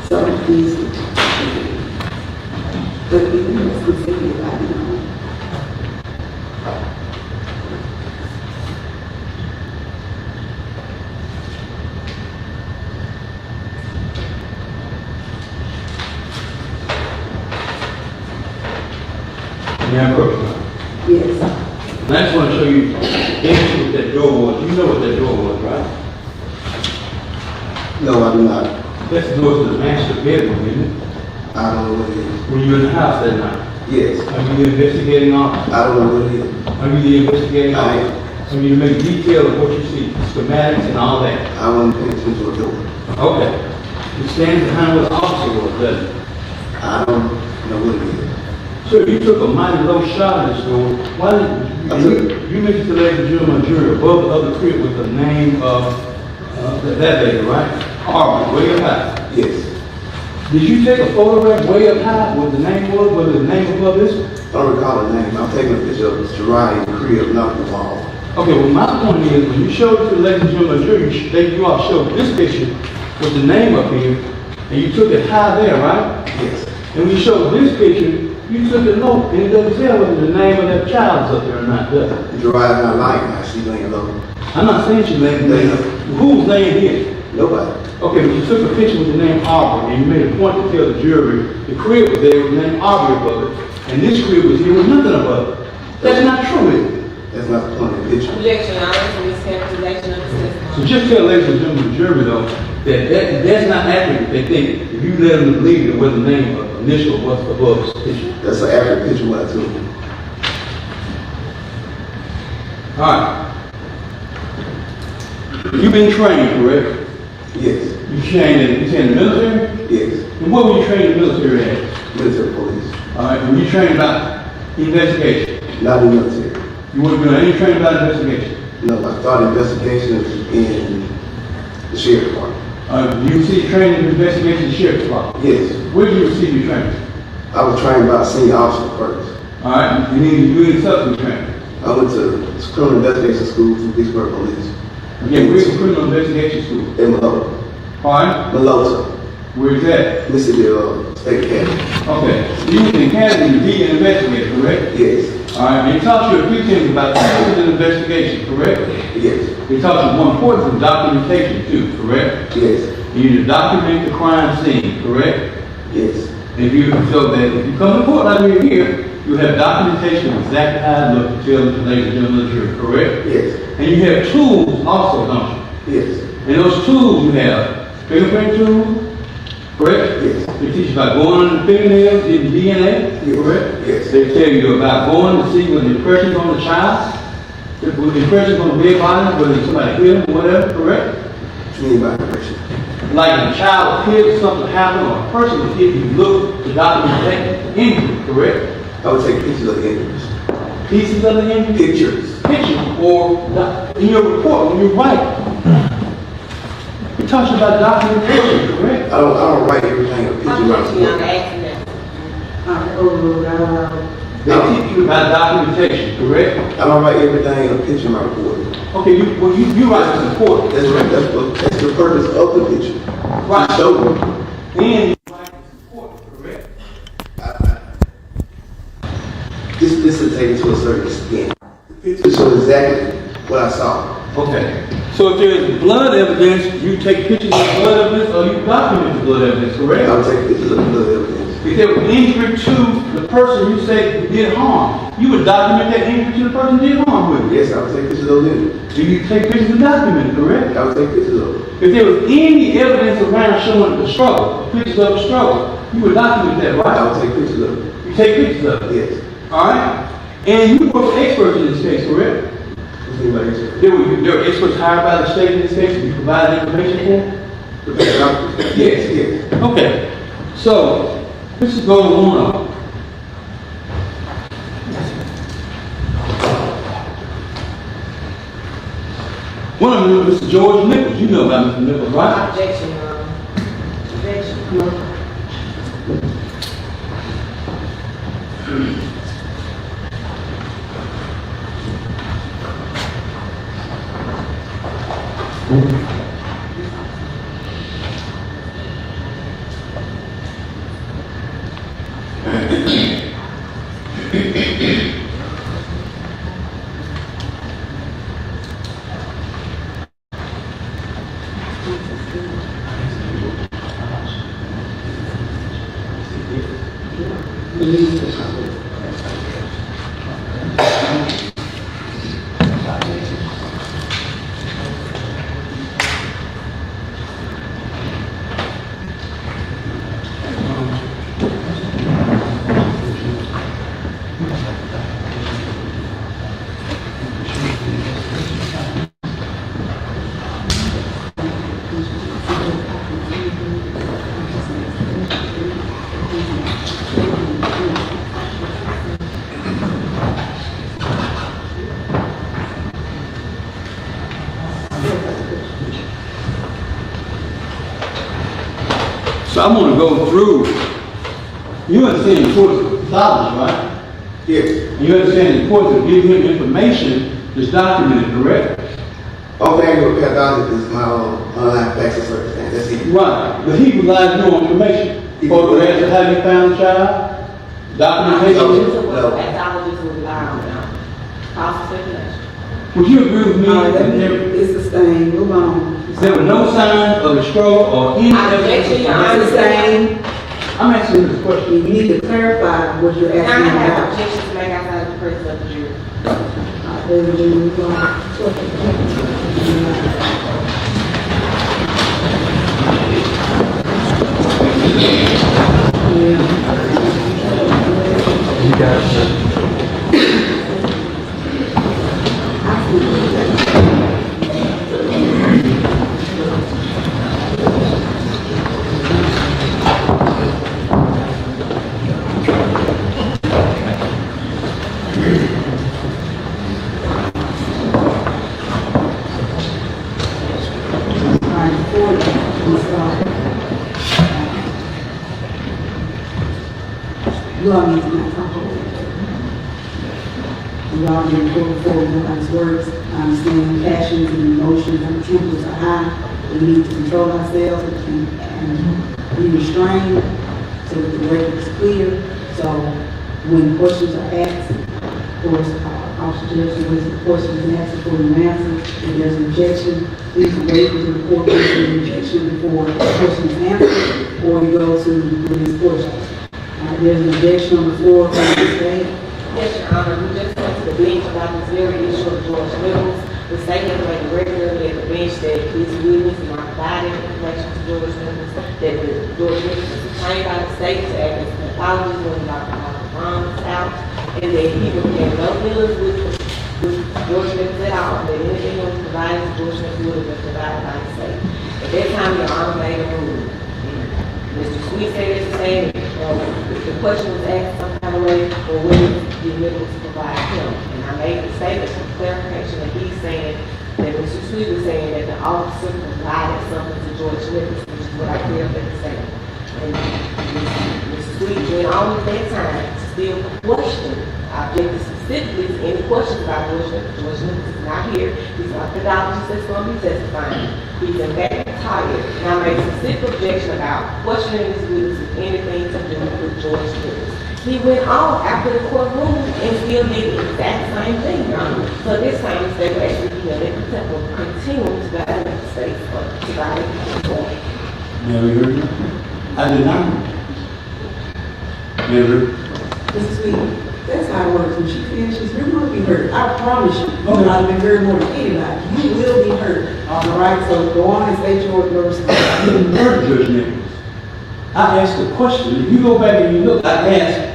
So these, the people that's considered by the May I approach now? yes, And I just want to show you basically what that door was. You know what that door was, right? No, I do not. That's the door to the master bedroom, isn't it? I don't know what it is. Were you in the house that night? Yes. Are you the investigating officer? I don't know what it is. Are you the investigating I officer? am. So you make detail of what you see, schematics and all that. I wasn't paying attention to a door. Okay. It stands behind what the officer was, doesn't it? I don't know what it is. So you took a mighty low shot at this door. Why didn't I took- you mentioned the ladies and gentlemen jury above the other crib with the name of that lady, right? Aubrey, way up high. Yes. Did you take a photograph way up high where the name was, whether the name above this one? I don't recall the name. I'm taking a picture of Jurayah in the crib, not the wall. Okay, well my point is, when you showed it to the ladies and gentlemen jury, you all showed this picture with the name up here, and you took it high there, right? Yes. And when you showed this picture, you took it low, and it doesn't tell whether the name of that child's up there or not, does it? Jurayah not lying now. She's laying low. I'm not saying she laying there. Who's laying here? Nobody. Okay, but you took a picture with the name Aubrey, and you made a point to tell the jury the crib was there with the name Aubrey above it, and this crib was here with nothing above it. That's not true, is it? That's not the point of the picture. Objection, Your Honor, to this characterization of the testimony. So just tell ladies and gentlemen of the jury, though, that's not accurate. They think if you let them believe that where the name or initial was above this picture. That's an accurate picture what I took. All right. You've been trained, correct? Yes. You trained in the military? Yes. And what were you trained in the military at? Military police. All right, were you trained about investigation? Not in the military. You would have been any trained about investigation? No, I started investigations in the sheriff's department. You received training in investigation in the sheriff's department? Yes. Where did you receive your training? I was trained by a senior officer first. All right, and then you did substance training. I went to criminal investigation school from Pittsburgh Police Okay, where's the criminal investigation school? in Malota. All right, Malota, where's that? Mississippi State Academy. Okay, so you went to academy to be an investigator, correct? Yes, All right, they taught you a few things about criminal investigation, correct? yes, They taught you one important documentation too, correct? yes, You need to document the crime scene, correct? yes, So that if you come to court like we're here, you have documentation of exactly how it looked to tell the ladies and gentlemen of the jury, correct? yes, And you have tools also, don't you? yes, And those tools you have fingerprint tools, correct? yes, They teach you about going on the fingernails, getting DNA, yes, correct? yes, They tell you about going to see what the impressions on the child, what the impressions on the dead body, whether somebody hit them or whatever, correct? what you mean by impression? Like a child was hit, something happened, or a person was hit, you look to document the injury, correct? I would take pictures of the injuries. Pieces of the injury? Pictures. Pictures, or in your report, when you write, it talks about documentation, correct? I don't write everything in a picture. I'm right? just young, asking that. They teach you about documentation, correct? I don't write everything in a picture in my report. Okay, you write this report. That's right. That's the purpose of the picture. Right. To show you. And you write this report, correct? This is taken to a certain extent. The pictures show exactly what I saw. Okay. So if there's blood evidence, you take pictures of the blood evidence, or you document the blood evidence, correct? I would take pictures of the blood evidence. If there was injury to the person you say did harm, you would document that injury to the person who did harm with. Yes, I would take pictures of those injuries. So you take pictures and document it, correct? I would take pictures of them. If there was any evidence around showing the struggle, pictures of the struggle, you would document that, I right? would take pictures of them. You take pictures of it. Yes. All right? And you were experts in this case, correct? What do you mean by this? There were experts hired by the state in this case to provide information for? Yes, yes. Okay. So, this is going on. One of them is Mr. George Nichols. You know about Mr. Nichols, right? Objection, objection. So I'm going to go through. You understand the importance of pathology, right? Yes. You understand the importance of giving him information that's documented, correct? Only thing with pathology is my online facts and circumstance. That's it. Right. But he provides no information. Photographs of how you found the child, documentation. Pathologist will rely on now. False speculation. Would you agree with me that It's a stain, move on. there were no signs of a struggle or any Objection, Your Honor. It's a stain. I'm asking this question. You need to clarify what you're I asking have about. objections to make outside the presence of the jury. Move on. We all been before we know how this works. I understand passions and emotions and tempers are high. We need to control ourselves and be restrained so that the record is clear. So when questions are asked, of course, Officer Jefferson was the question and answer for the answer. If there's an objection, please wait until the court gives an objection before the question is answered, or you go to the next portion. There's an objection on the floor from the state. Yes, Your Honor, we just went to the bench about this very issue of George Mills. The state has made regularly at the bench that this witness is not providing information to George Mills, that George Mills was trained by the state to act as an pathologist when Dr. Brown was out, and that he would have no dealings with George Mills at all, that anything that was provided to George Mills would have been provided by the state. At that time, Your Honor made a ruling. Mr. Sweet said it's the same. The question was asked some kind of way, or whether the medical to provide him. And I made the statement for clarification that he's saying, that Mr. Sweet was saying that the officer provided something to George Nichols, which is what I cleared up at the statement. And Mr. Sweet went on at that time to still question. I objected specifically to any questions about George Nichols. George Nichols is not here. He's not the pathologist that's going to be testifying. He's in fact retired. And I made a specific objection about questioning his witness with anything to do with George Nichols. He went on after the court ruled and still did the exact same thing, Your Honor. So this time the state will actually be able to continue to violate the state to violate the court. Never heard you? I did not. Never. Mrs. Sweet, that's how it works. When she finishes, you're going to be hurt. I promise you. You're going to be heard more than anybody. You will be hurt. All right, so go on and state your words. I didn't murder Judge Nichols. I asked a question. If you go back and you look, I asked,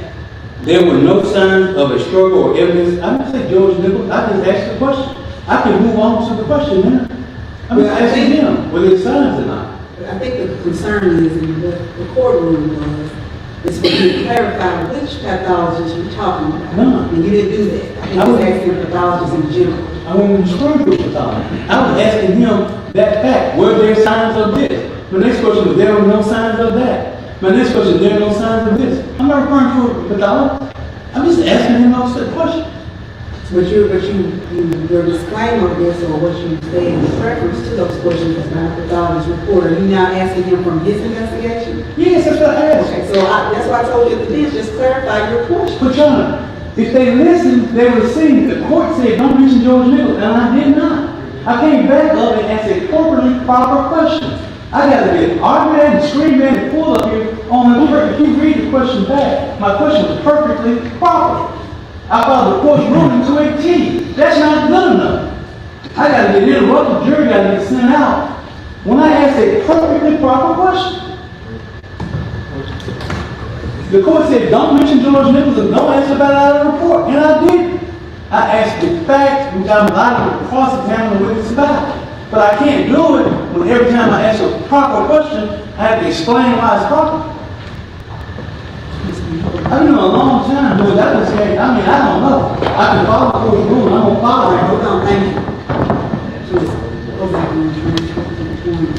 there were no signs of a struggle or evidence. I didn't say George Nichols. I just asked the question. I can move on to the question, man. I'm just asking him whether there's signs or not. I think the concern is, and the court ruling was, is for you to clarify which pathologist you're talking about. None. And you didn't do that. I was asking pathologists in general. I won't even screw with pathologist. I was asking him that fact. Were there signs of this? My next question was, there were no signs of that. My next question, there are no signs of this. I'm not referring to a pathologist. I'm just asking him those questions. But your disclaimer is, or what you say in reference to those questions is not a pathologist report. Are you now asking him from his investigation? Yes, that's what I asked. Okay, so that's why I told you at the bench, just clarify your question. But John, if they listened, they would have seen the court said, don't mention George Nichols, and I did not. I came back up and asked a corporately proper question. I got to get argued and screamed at and pulled up here on the record. If you read the question back, my question was perfectly proper. I followed the court's ruling to a T. That's not good enough. I got to get interrupted. The jury got to get sent out. When I asked a perfectly proper question, the court said, don't mention George Nichols and don't answer about it out of the report. And I did. I asked the facts, which I'm allowed to cross-examine the witness about. But I can't do it when every time I ask a proper question, I have to explain why it's proper. I've been doing a long time, but I just say, I don't know. I can follow the court's rule, I'm gonna follow it. Hold on, thank you. Please, go back and transcript to the point.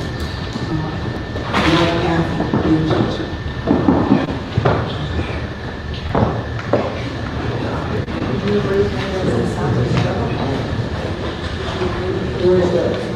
Right after the injunction. Where is that?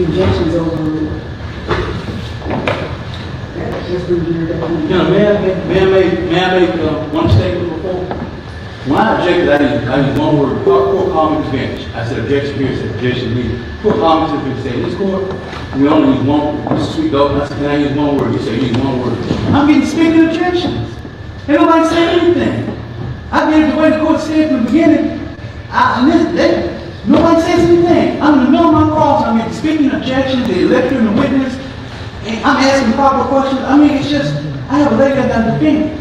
Objections overruled. Just review that. Now, may I make one statement before? When I objected, I used one word, court called me to the bench. I said objection here, I said objection here. Court called me to the bench, said, this court, we only use one, Mr. Sweet Dog. I said, can I use one word? He said, use one word. I'm getting speaking objections. Ain't nobody saying anything. I get it the way the court said from the beginning. Nobody says anything. I'm in the middle of my cross, I'm getting speaking objections, the elector and the witness, and I'm asking proper questions. I mean, it's just, I have a leg I got to defend.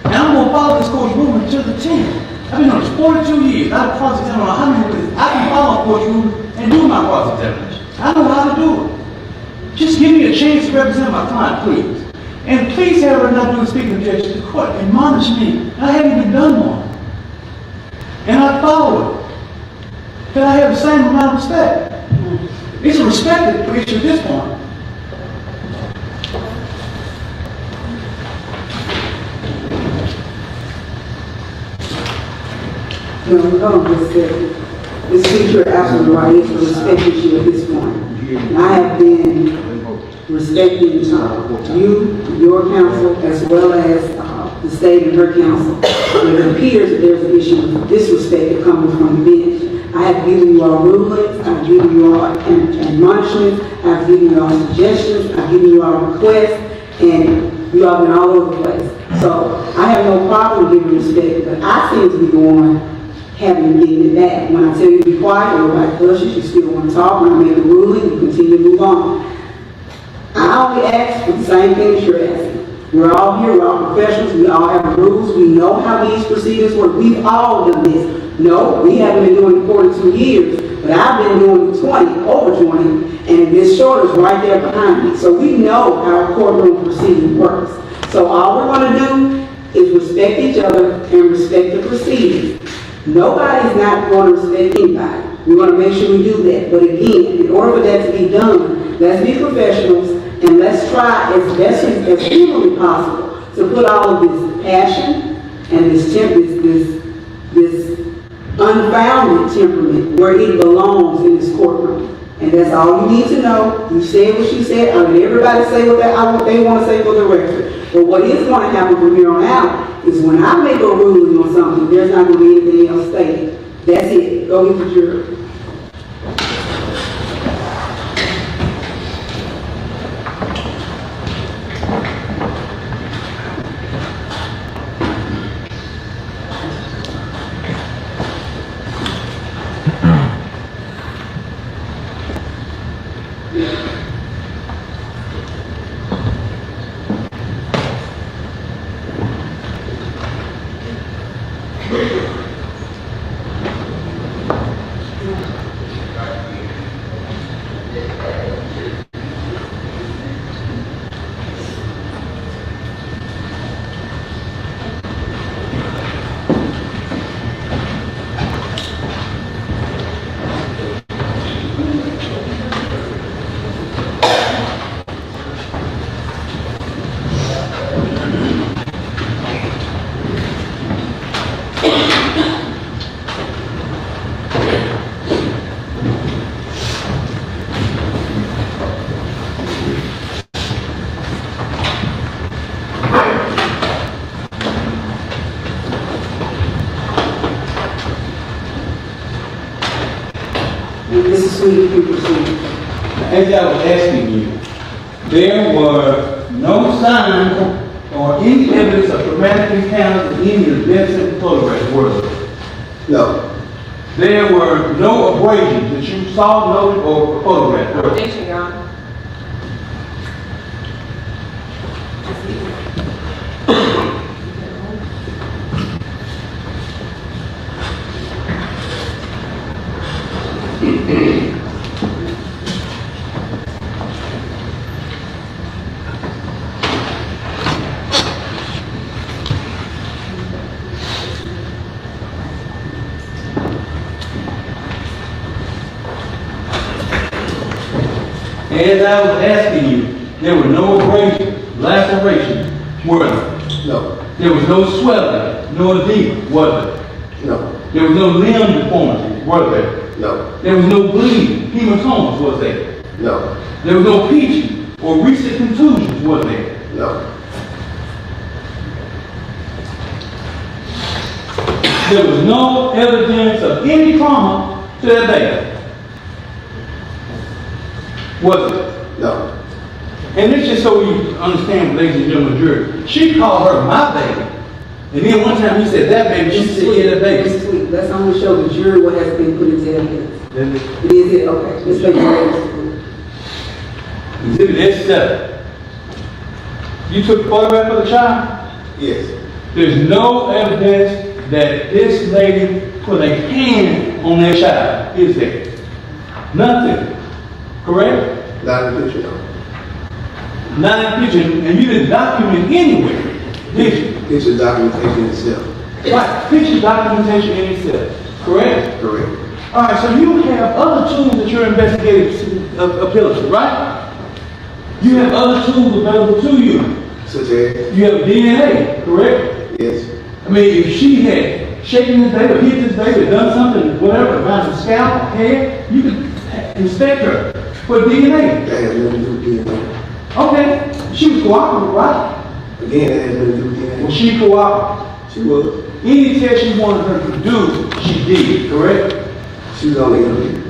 And I'm going to follow this court's ruling until the 10th. I've been on this 42 years. I've cross-examined on how many witnesses. I can follow court's ruling and do my cross-examination. I know how to do it. Just give me a chance to represent my client, please. And please have her not doing speaking objection. The court admonished me. I haven't even done one. And I follow it. Can I have the same amount of respect? It's a respect issue at this point. No, hold on just a second. Ms. Speaker, you're absolutely right. It's a respect issue at this point. And I have been respecting you, your counsel, as well as the state and her counsel. But it appears that there's an issue of disrespect coming from the bench. I have given you all rulings, I've given you all admonishments, I've given you all suggestions, I've given you all requests, and you all been all over the place. So I have no problem giving respect, but I seem to be the one having getting it back. When I tell you to be quiet, everybody flushes, you still want to talk. When I make a ruling, you continue to move on. I only ask for the same thing that you're asking. We're all here, we're all professionals, we all have rules, we know how these procedures work. We've all done this. No, we haven't been doing it 42 years, but I've been doing it 20, over 20, and this short is right there behind me. So we know how a courtroom procedure works. So all we're going to do is respect each other and respect the procedures. Nobody's not going to respect anybody. We want to make sure we do that. But again, in order for that to be done, let's be professionals and let's try as best as humanly possible to put all of this passion and this unfounded temperament where it belongs in this courtroom. And that's all you need to know. You said what you said. I let everybody say what they want to say for the record. But what is going to happen from here on out is when I make a ruling on something, there's not going to be anything else stated. That's it. Go get the jury. As I was asking you, there were no signs or any evidence of traumatic encounters in any of the Jefferson photographs, were there? No. There were no abrasions that you saw, noted, or photographed, were there? Objection, Your Honor. As I was asking you, there were no abrasions, lacerations, were there? No. There was no swelling, no edema, was there? No. There was no limb deformity, were there? No. There was no bleeding, hematomas, was there? No, There was no pinching or recent contusions, was there? no, There was no evidence of any trauma to that baby. Was it? no. And it's just so we understand, ladies and gentlemen, jury. She called her my baby. And then one time he said that baby, she said, yeah, that baby. Ms. Sweet, let's only show the jury what has been put into evidence. It is it, okay, let's take it. Exhibit S7. You took a photograph of the child? Yes, There's no evidence that this lady put a hand on that child, is there? Nothing. Correct? not in the picture, no. Not in the picture, and you didn't document anywhere, did you? Picture documentation itself. Right, picture documentation in itself, correct? Correct. All right, so you have other tools that you're investigating ability, right? You have other tools available to you. Such as, You have DNA, correct? yes, I mean, if she had shaken this baby, hit this baby, done something, whatever, around the scalp, hair, you could inspect her for DNA. that has nothing to do with DNA. Okay, she was cooperative, right? Again, that has nothing to do with Was DNA. she cooperative? She was. Any test you wanted her to do, she did, correct? She was on the interview.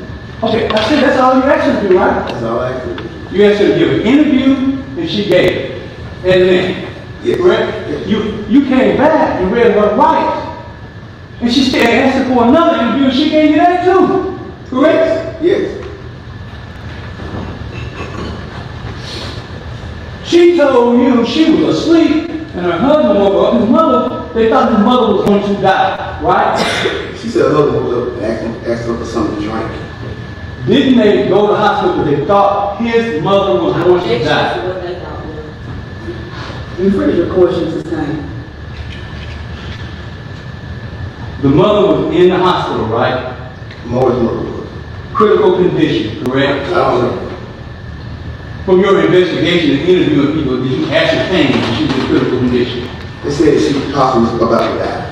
Okay, I said that's all you asked her to do, right? That's all I asked her. You asked her to give an interview, and she gave it. And then, Yes. correct? Yes. You came back and read her rights. And she still asked her for another interview, and she gave you that too, correct? Yes. She told you she was asleep, and her husband woke up, his mother, they thought his mother was going to die, right? She said her husband woke up and asked her for something to drink. Didn't they go to the hospital because they thought his mother was going to die? What they thought was. Infringement question sustained. The mother was in the hospital, right? Moore's mother was. Critical condition, correct? I don't know. From your investigation and interviewing people, did you ascertain that she was in critical condition? They said she possibly was about to die.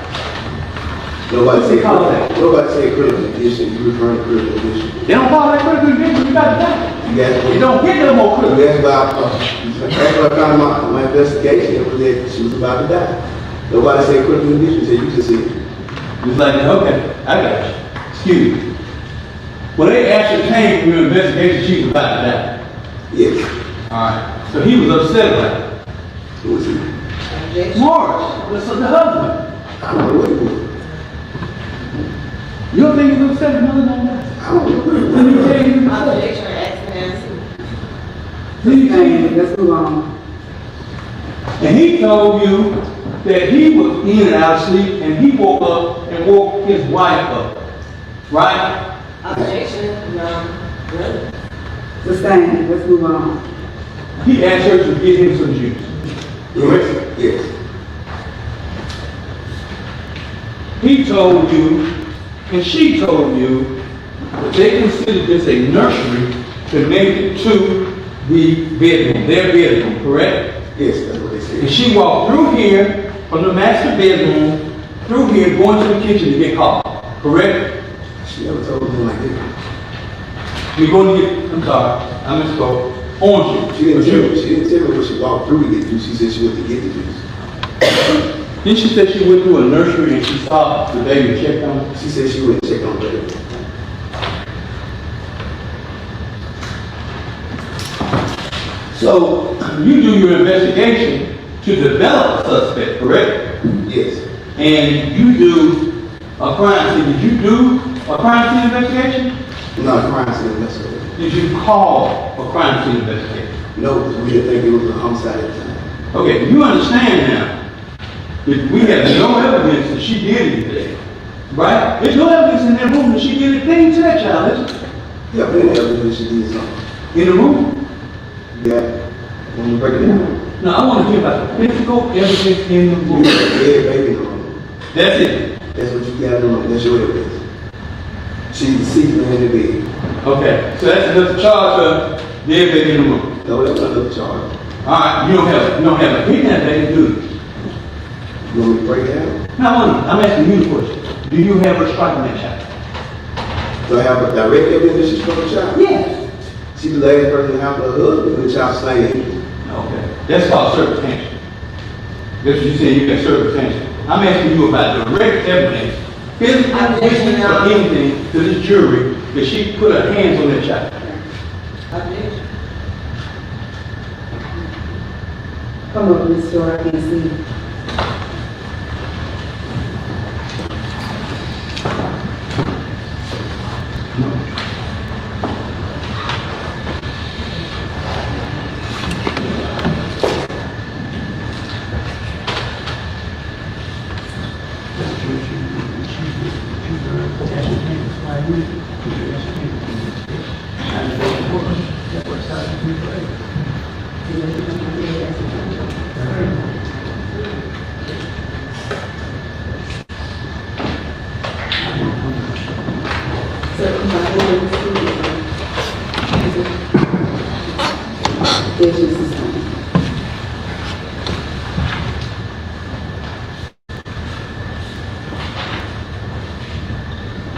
Nobody said critical condition. You referring to critical condition. They don't call that critical condition, you got to die. You asked It don't get no more critical. That's why I found my investigation. It was that she was about to die. Nobody said critical condition. Said you just said. It's like, okay, I got you. Excuse me. Well, they ascertained from your investigation she was about to die. Yes. All right. So he was upset about it. Who was he? Objection. Morris, the husband. I don't know what he was. You don't think he was upset with mother don't die? I don't know what he Let me was. tell you he was upset. Objection, asking answer. Sustained, let's move on. And he told you that he was in and out of sleep, and he woke up and woke his wife up. Right? Objection, no, really. Sustained, let's move on. He asked her to get him some juice. Correct? Yes. He told you, and she told you, that they considered this a nursery to make it to the bedroom, their bedroom, correct? Yes, that's what they And said. she walked through here, from the master bedroom, through here, going to the kitchen to get coffee, correct? She never told me like that. We're going to get, I'm sorry, I misspoke, orange juice. She didn't tell me what she walked through to get juice. She said she went to get the juice. Then she said she went through a nursery and she saw the baby and checked on it. She said she went to check on the baby. So, you do your investigation to develop a suspect, correct? Yes. And you do a crime scene. Did you do a crime scene investigation? No, crime scene investigator. Did you call a crime scene investigator? No, because we didn't think it was a homicide at the time. Okay, you understand now that we have no evidence that she did anything, right? There's no evidence in that room that she did anything to that child, is there? Yeah, but then evidence she did something. In the room? Yeah. When we break it down. No, I want to hear about the physical evidence in the You room. got a dead baby in the room. That's it. That's what you got in the room. That's your evidence. She's deceased in the bed. Okay, so that's enough to charge her dead baby in the room. No, that's not another charge. All right, you don't have a kidnap baby, do you? You want me to break it down? Now, I'm asking you the question. Do you have her striking that child? Do I have a direct evidence that she struck a child? Yes. She's the last person in the house with her husband when the child sustained an injury. Okay, that's called circumstantial. That's what you said, you got circumstantial. I'm asking you about direct evidence, physical witness or anything to this jury that she put her hands on that child. Objection. Come on, Ms. Joy, I can see.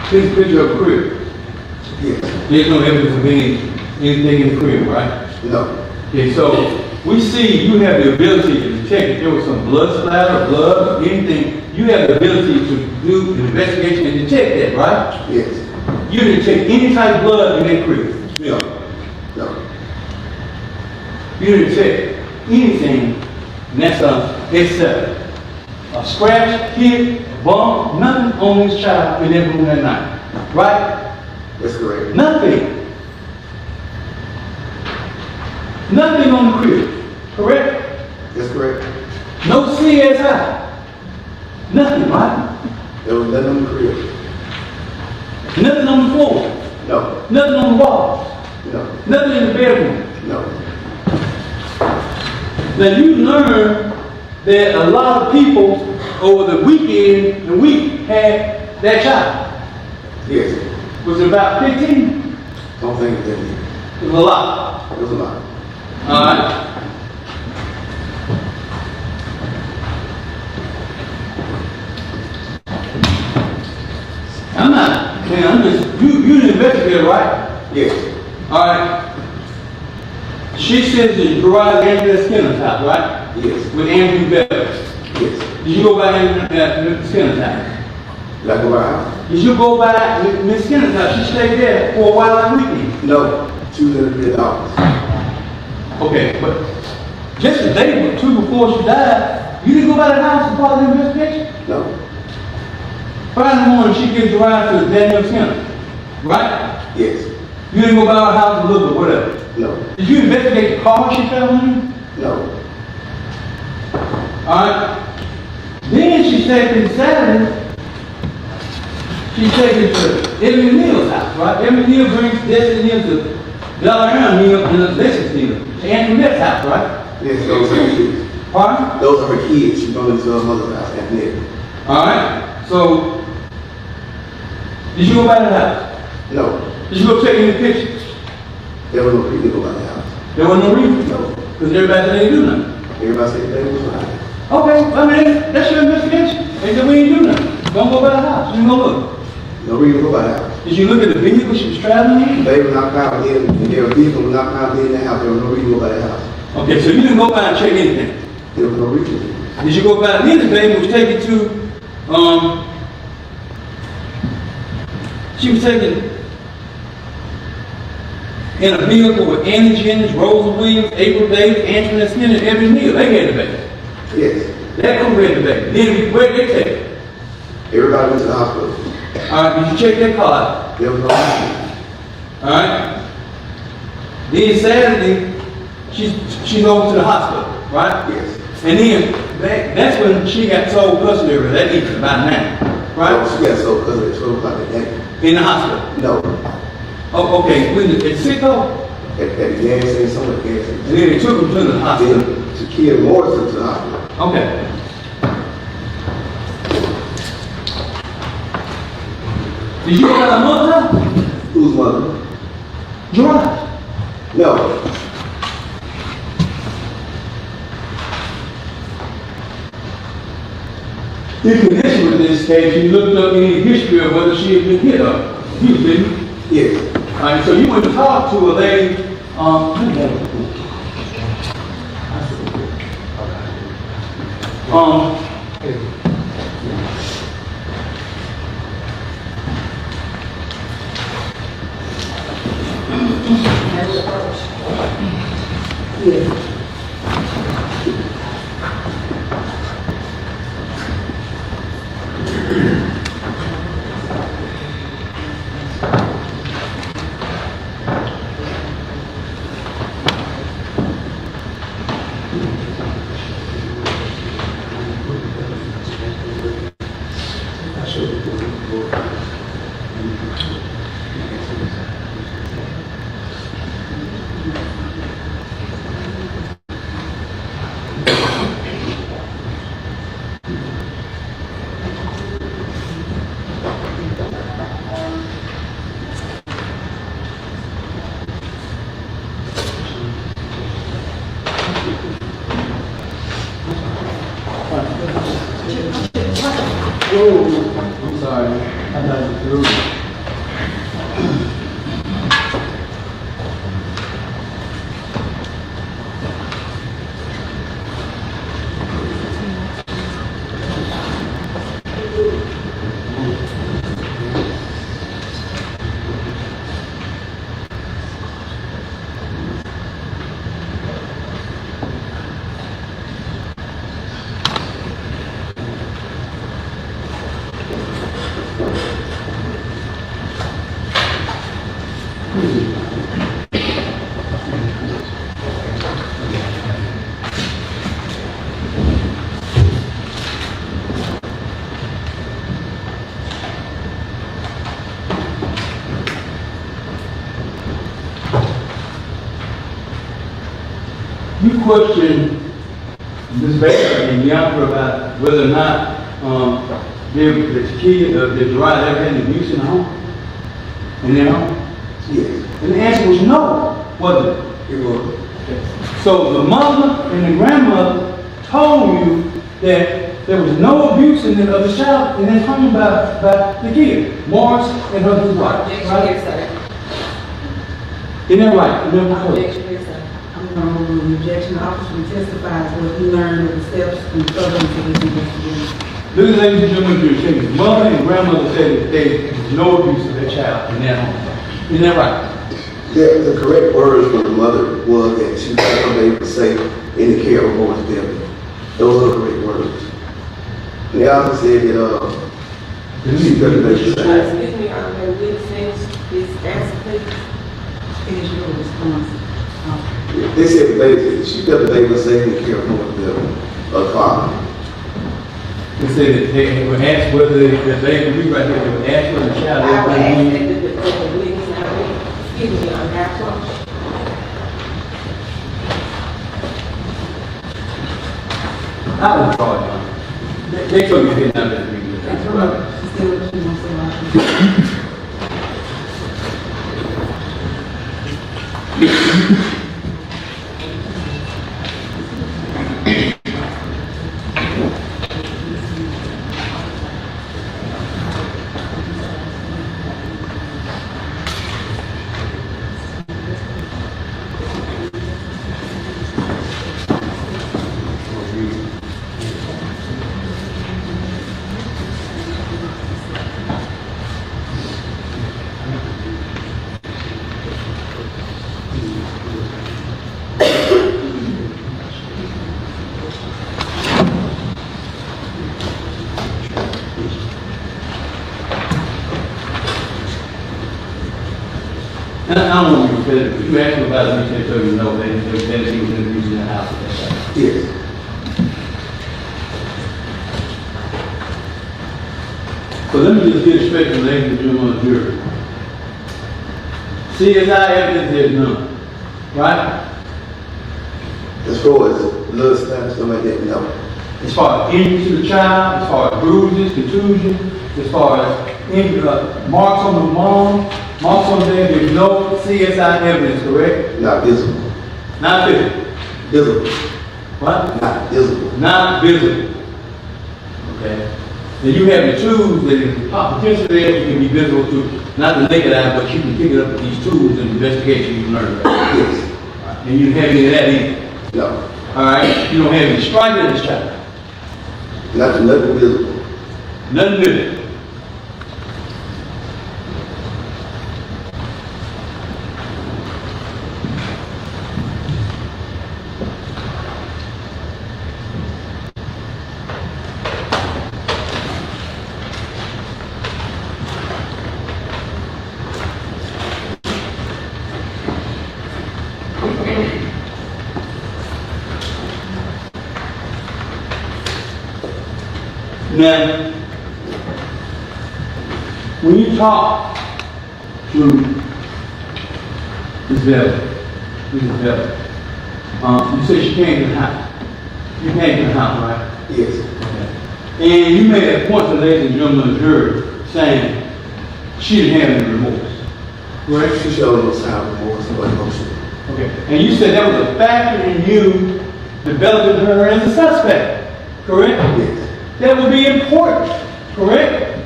Here's a picture of a crib. Yes. There's no evidence of anything in the crib, right? No. Okay, so we see you have the ability to detect if there was some blood splatter, blood, or anything. You have the ability to do an investigation and detect that, right? Yes. You didn't detect any type of blood in that crib. No. No. You didn't detect anything, and that's except a scratch, hit, bump, nothing on this child in that room that night, right? That's correct. Nothing. Nothing on the crib, correct? That's correct. No CSI. Nothing, right? There was nothing on the crib. Nothing on the floor. No. Nothing on the walls. No. Nothing in the bedroom. No. Now you learn that a lot of people over the weekend and week had that child. Yes. Was it about 15? Don't think of that. It was a lot. It was a lot. All right. I'm not, man, I'm just, you the investigator, right? Yes. All right. She says that Jurayah came to the Skinner's house, right? Yes. With Andrew Bevilys. Yes. Did you go by Miss Skinner's house? Did I go by house? Did you go by Miss Skinner's house? She stayed there for a while that weekend. No. She was in the office. Okay, but just a day or two before she died, you didn't go by the house as part of the investigation? No. Friday morning, she gives Jurayah to Daniel Skinner, right? Yes. You didn't go by her house and look or whatever. No. Did you investigate the car she traveled in? No. Alright. Then she's taken Saturday. She's taken to Emily Neal's house, right? Emily Neal brings Destiny Neal to Jurayah Neal and Alexis Neal to Antoinette's house, right? Yes, those are her kids. Pardon? Those are her kids. She brought them to her mother's house at night. Alright. So, did you go by the house? No. Did you go take any pictures? There was no reason to go by the house. There wasn't no reason. No. Because everybody said they didn't do nothing. Everybody said they was fine. Okay, I mean, that's your investigation. They said we ain't do nothing. Don't go by the house. You can go look. No reason to go by the house. Did you look at the vehicle she was traveling in? They were not found in, and their vehicle was not found in the house. There was no reason to go by the house. Okay, so you didn't go by and check anything. There was no reason to. Did you go by the other baby was taken to, she was taken in a vehicle with Annie Jennings, Rosa Williams, April Davis, Antoinette Skinner, and Everett Neal. They had the baby. Yes. That crew had the baby. Then where did they take it? Everybody went to the hospital. All right, did you check that car out? There was no reason. All right. Then Saturday, she's over to the hospital, right? Yes. And then that's when she got told custody of her that evening, about 9, right? She got so because at 12 o'clock at night. In the hospital. No. Oh, okay. When at Sicko, At the gas station, somewhere at the gas station. and then they took him to the hospital. Then to kill Morrison to the hospital. Okay. Did you go to the mother's house? Whose mother? Jurayah. No. In connection with this case, you looked up any history of whether she had been hit or abused, didn't you? Yes. All right, so you went to talk to a lady Yes. I'm sorry, I thought you through. You questioned Ms. Baker and Bianca about whether or not the Jurayah ever had abuse in the home? In their home? Yes, And the answer was no, wasn't it? it was. So the mother and the grandmother told you that there was no abuse of the child in that home by the kid, Morris and her wife, Objection, right? yes, sir. Isn't that right? Isn't that right? Objection, yes, sir. I'm going to rule the objection. The officer testifies what he learned of the steps and further into his investigation. Listen, ladies and gentlemen, the mother and grandmother said that there was no abuse of their child in that home. Isn't that right? The correct words from the mother was that she was not able to say in the care of Morris Bevily. Those are the correct words. And they also said that she felt the baby safe. Excuse me, may we finish this answer, please? Finish your response. They said the baby, she felt the baby was safe in the care of Morris Bevily, her father. They said that they were asked whether they read right here, they were asked whether the child I would ever ask had that the witness not read. Excuse me, on that approach. I was fraud, man. They told me they done that to me. That's right. She still what she wants to say. I don't want to be repetitive, but you asked me about it, they told you no, they was in the house. Yes. So let me just get straight to ladies and gentlemen of the jury. CSI evidence is none, right? As far as blood status, stuff like that, no. As far as injury to the child, as far as bruises, contusion, as far as injury, marks on the mom, marks on there's no CSI evidence, correct? Not visible. Not visible. Visible. What? Not visible. Not visible. Okay. And you have the tools that is potentially there, you can be visible to, not the naked eye, but you can pick it up with these tools and investigation you learned. Yes. And you don't have any of that either. No, All right? You don't have any striking in this child. nothing visible. Nothing visible. Now, when you talk to Ms. Bevily, you said she came to the house. You came to the house, right? Yes, Okay. And you made a point to ladies and gentlemen of the jury saying she didn't have any remorse. Correct? she showed no sign of remorse or emotion. Okay. And you said that was a factor in you developing her as a suspect. Correct? Yes, That would be important. Correct?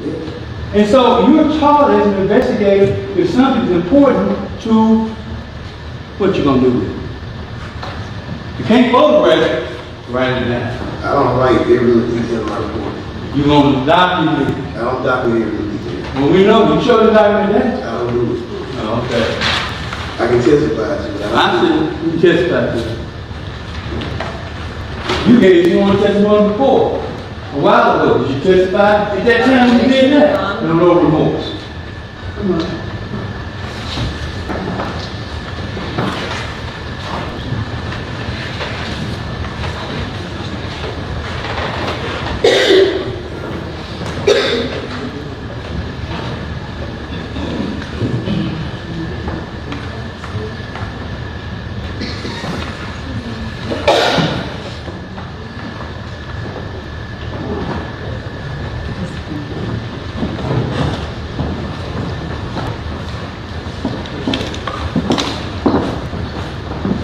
yes. And so you're taught as an investigator, if something's important to, what you gonna do with it? You can't photograph it, write it down. I don't write every little detail in my report. You gonna document it. I don't document every little detail. Well, we know, you show the documentation. I don't do it. Oh, okay. I can testify to it. I see, you testify to it. You gave your own testimony before, a while ago. Did you testify at that time when you did that? No remorse. Come on.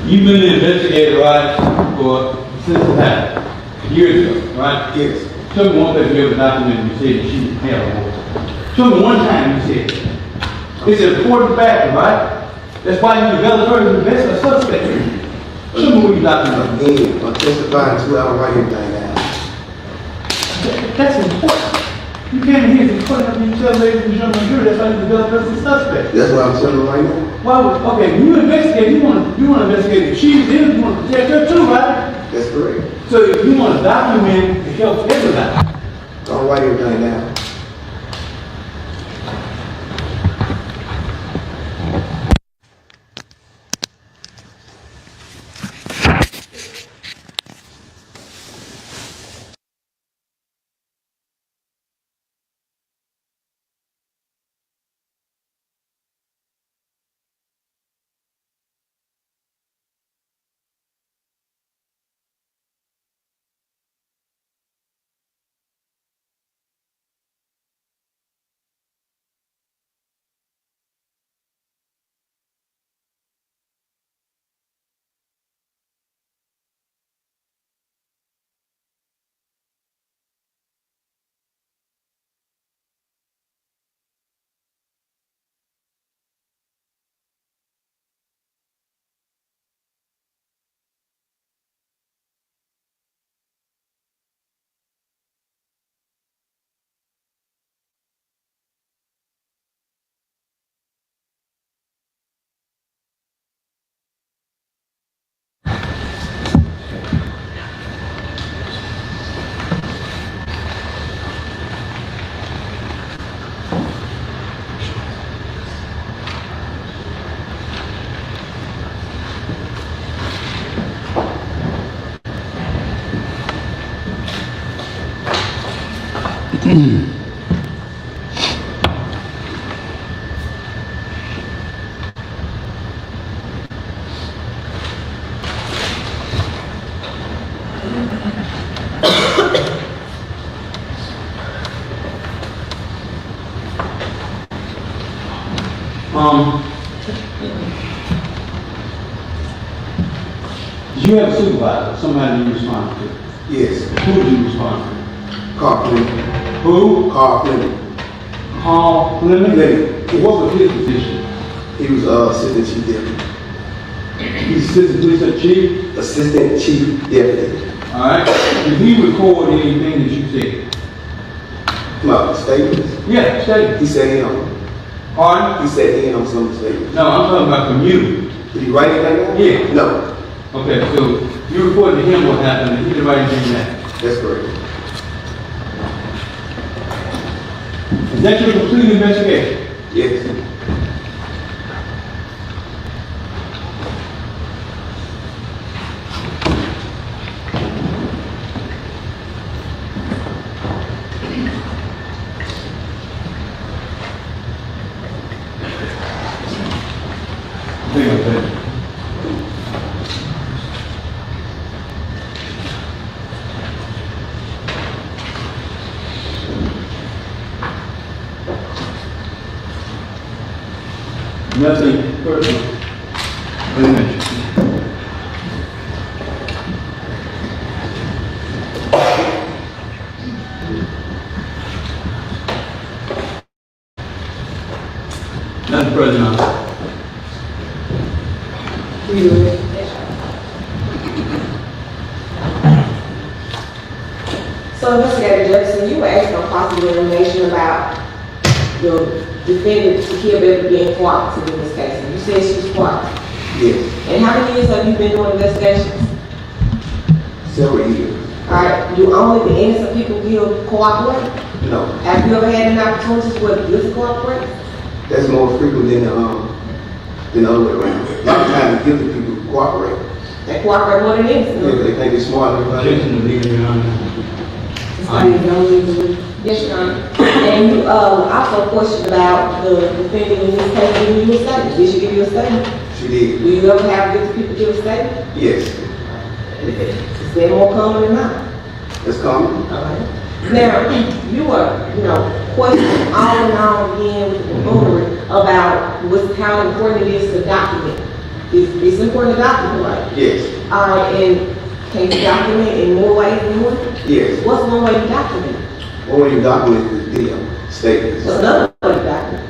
You've been an investigator, right, since it happened, years ago, right? Yes, Show me one place you ever documented you said she didn't have a voice. Show me one time you said it. It's an important factor, right? That's why you developed her as a suspect. Show me where you documented. again, I'm testifying to it, I don't write everything down. That's important. You came in here and put up and you tell ladies and gentlemen, jury, that's why you developed her as a suspect. That's what I'm telling you right now. Why would, okay, you investigate, you want to investigate if she's in, you want to protect her too, right? That's correct. So if you want to document, it helps everybody. Don't write everything down. Do you have a supervisor, somebody you respond to? Yes. Who do you respond to? Carl Fleming. Who? Carl Fleming. Carl Fleming? Fleming. What was his position? He was assistant chief deputy. He's assistant police chief. Assistant Chief Deputy. All right. Did he record anything that you said? Come on, statements. Yeah, say. He said in on. Pardon? He said in on some of the statements. No, I'm talking about from you. Did he write anything down? Yeah. No, Okay, so you reported to him what happened, and he didn't write anything down. that's correct. Is that your complete investigation? Yes. Think of that. Nothing personal. Wait a minute. Nothing personal. So, Investigator Jefferson, you were asking for possible information about the defendant to kill Beverly being cooperative in this case. And you said she was cooperative. Yes. And how many years have you been doing investigations? Several years. Alright, do only the innocent people cooperate? No, Have you ever had an opportunity where the guilty cooperate? that's more frequent than the other way around. A lot of times, the guilty people cooperate. They cooperate more than innocent. Yeah, they think they're smart. Objection to leaving, Your Honor. Yes, Your Honor. And you, also questioned about the defendant in this case giving you a statement. Did she give you a statement? She did. Do you ever have guilty people give a statement? Yes. Is that more common than not? That's common. Alright. Now, you were, questioning all and all again with the promoter about how important it is to document. It's important to document, right? Yes. Alright, and can you document in more ways than one? Yes. What's one way to document? One way you document is video statements. What's another way to document?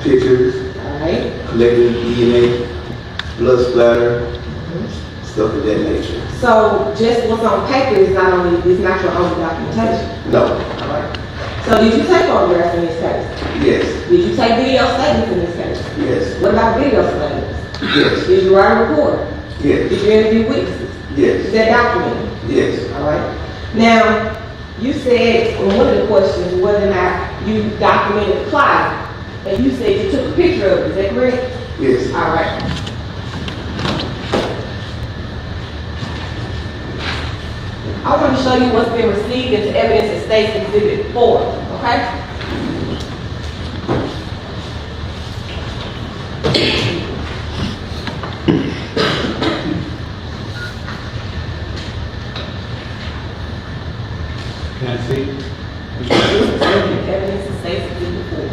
Pictures, Alright, collecting DNA, blood splatter, stuff of that nature. so just what's on paper is not your only documentation. No. Alright. So did you take photographs in this case? Yes. Did you take video statements in this case? Yes. What about video statements? Yes. Did you write a report? Yes. Did you interview witnesses? Is Yes. that documented? Yes. Alright. Now, you said in one of the questions whether or not you documented the closet, and you said you took a picture of it, is that correct? Yes. Alright. I want to show you what's been received into evidence in State's Exhibit 4, okay? Can I see? Evidence in State's Exhibit 4.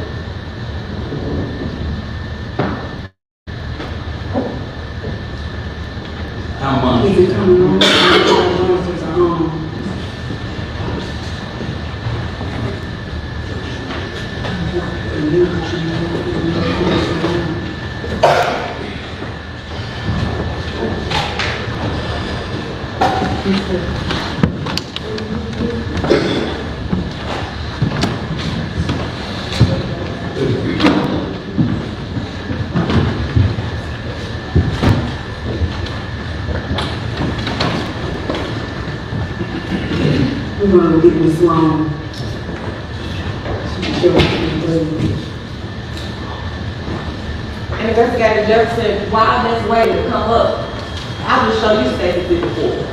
How much? Is it coming on? We're gonna get this long. And Investigator Jefferson, while that's waiting to come up, I'll just show you State's Exhibit 4.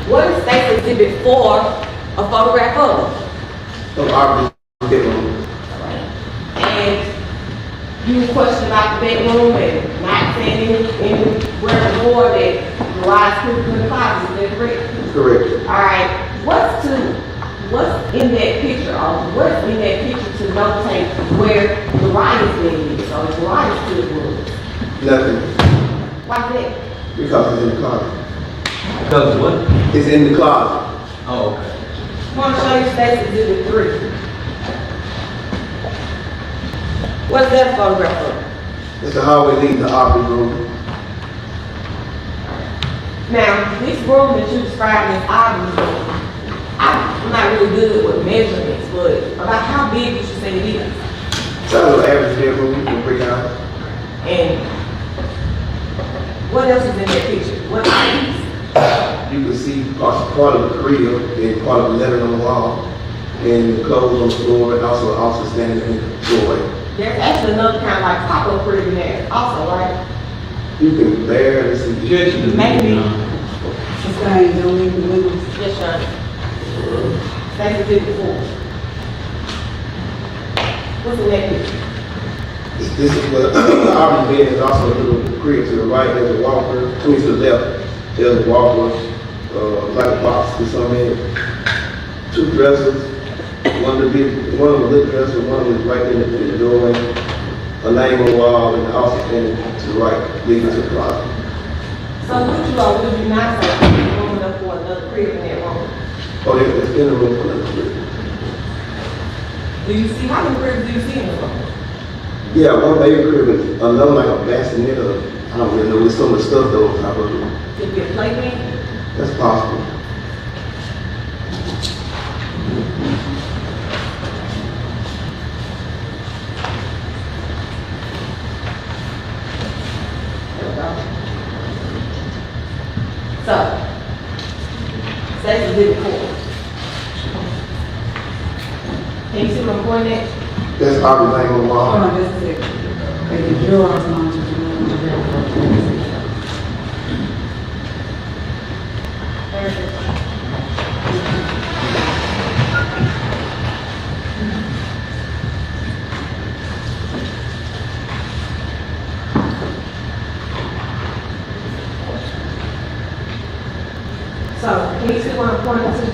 What is State's Exhibit 4 a photograph of? So our bedroom. And you questioned about the bedroom and not saying anywhere before that Jurayah put in the closet, is that correct? Correct. Alright, what's in that picture, or what's in that picture to notate where Jurayah's bed is, or Jurayah's good room? Nothing. Why that? Because it's in the closet. Because what? It's in the closet. Oh, okay. I want to show you State's Exhibit 3. What's that photograph of? It's the hallway leading to the office room. Now, this room that you described as Aubrey's room, I'm not really good with measurements, but about how big would you say it is? It's a little average bedroom in a brick house. And what else is in that picture? What items? You can see part of the crib and part of the lettering on the wall, and the clothes on the floor, and also an officer standing in the doorway. There's actually another kind of like pop-up crib in there also, right? You can barely see. Objection. Maybe. Sustain, don't leave the windows. Yes, sir. That's Exhibit 4. What's in that picture? This is what the Aubrey bed is also a little crib to the right. There's a walker. To the left, there's a walker, like a box with some in it. Two dressers. One of the little dresser, one was right in the doorway. A name on the wall, and also standing to the right, leading to the closet. So would you or would you not say room enough for another crib in that room? Oh, there's in the room for another crib. Do you see, how many cribs do you see in the room? Yeah, one baby crib is another like a bassinet or I don't really know. There's so much stuff though on top of it. Could it be a playpen? That's possible. There we go. So, State's Exhibit 4. Can you see what I'm pointing at? That's Aubrey's name on the Hold wall. on, just a second. Okay, the jurors on to the So, can you see what I'm pointing to?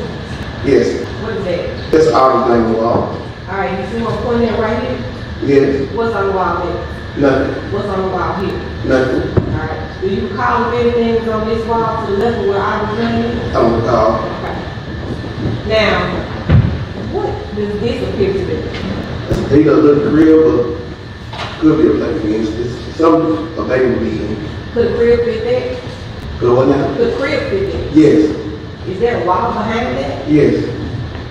Yes, What is that? that's Aubrey's name on the wall. Alright, you see what I'm pointing at right here? Yes, What's on the wall there? nothing, What's on the wall here? nothing. Alright, do you recall if anything was on this wall to the left of where I was running? I don't recall. Okay. Now, what does this appear to be? They got a little crib, but could be a place. It's something a baby would be in. Could the crib fit there? Could what now? Could the crib fit there? Yes, Is there a wall behind that? yes,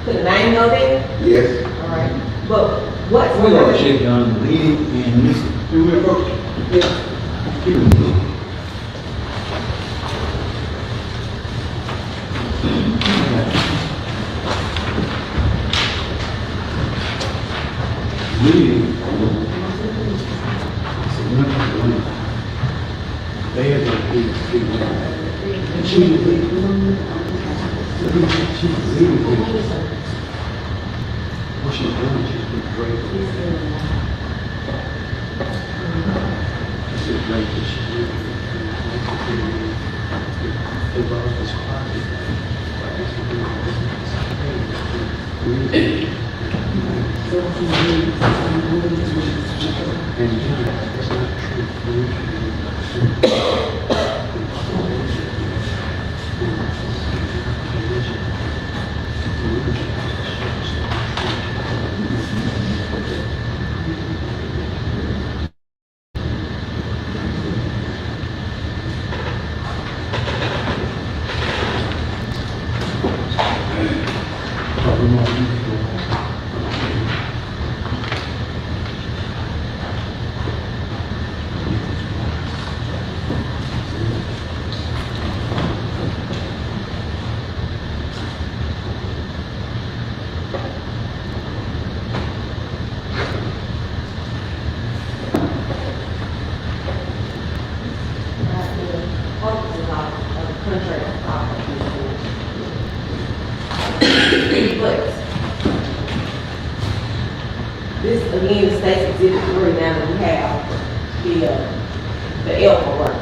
Could the name go there? yes. Alright, but what's We're gonna behind? check on the leading and missing. Do we approach? Leading. They had a big and she was leading. She was leading. What she's doing, she's been great. She's been great, but she's really involved this and that's not This again is State's Exhibit 3 now that we have the elbow work.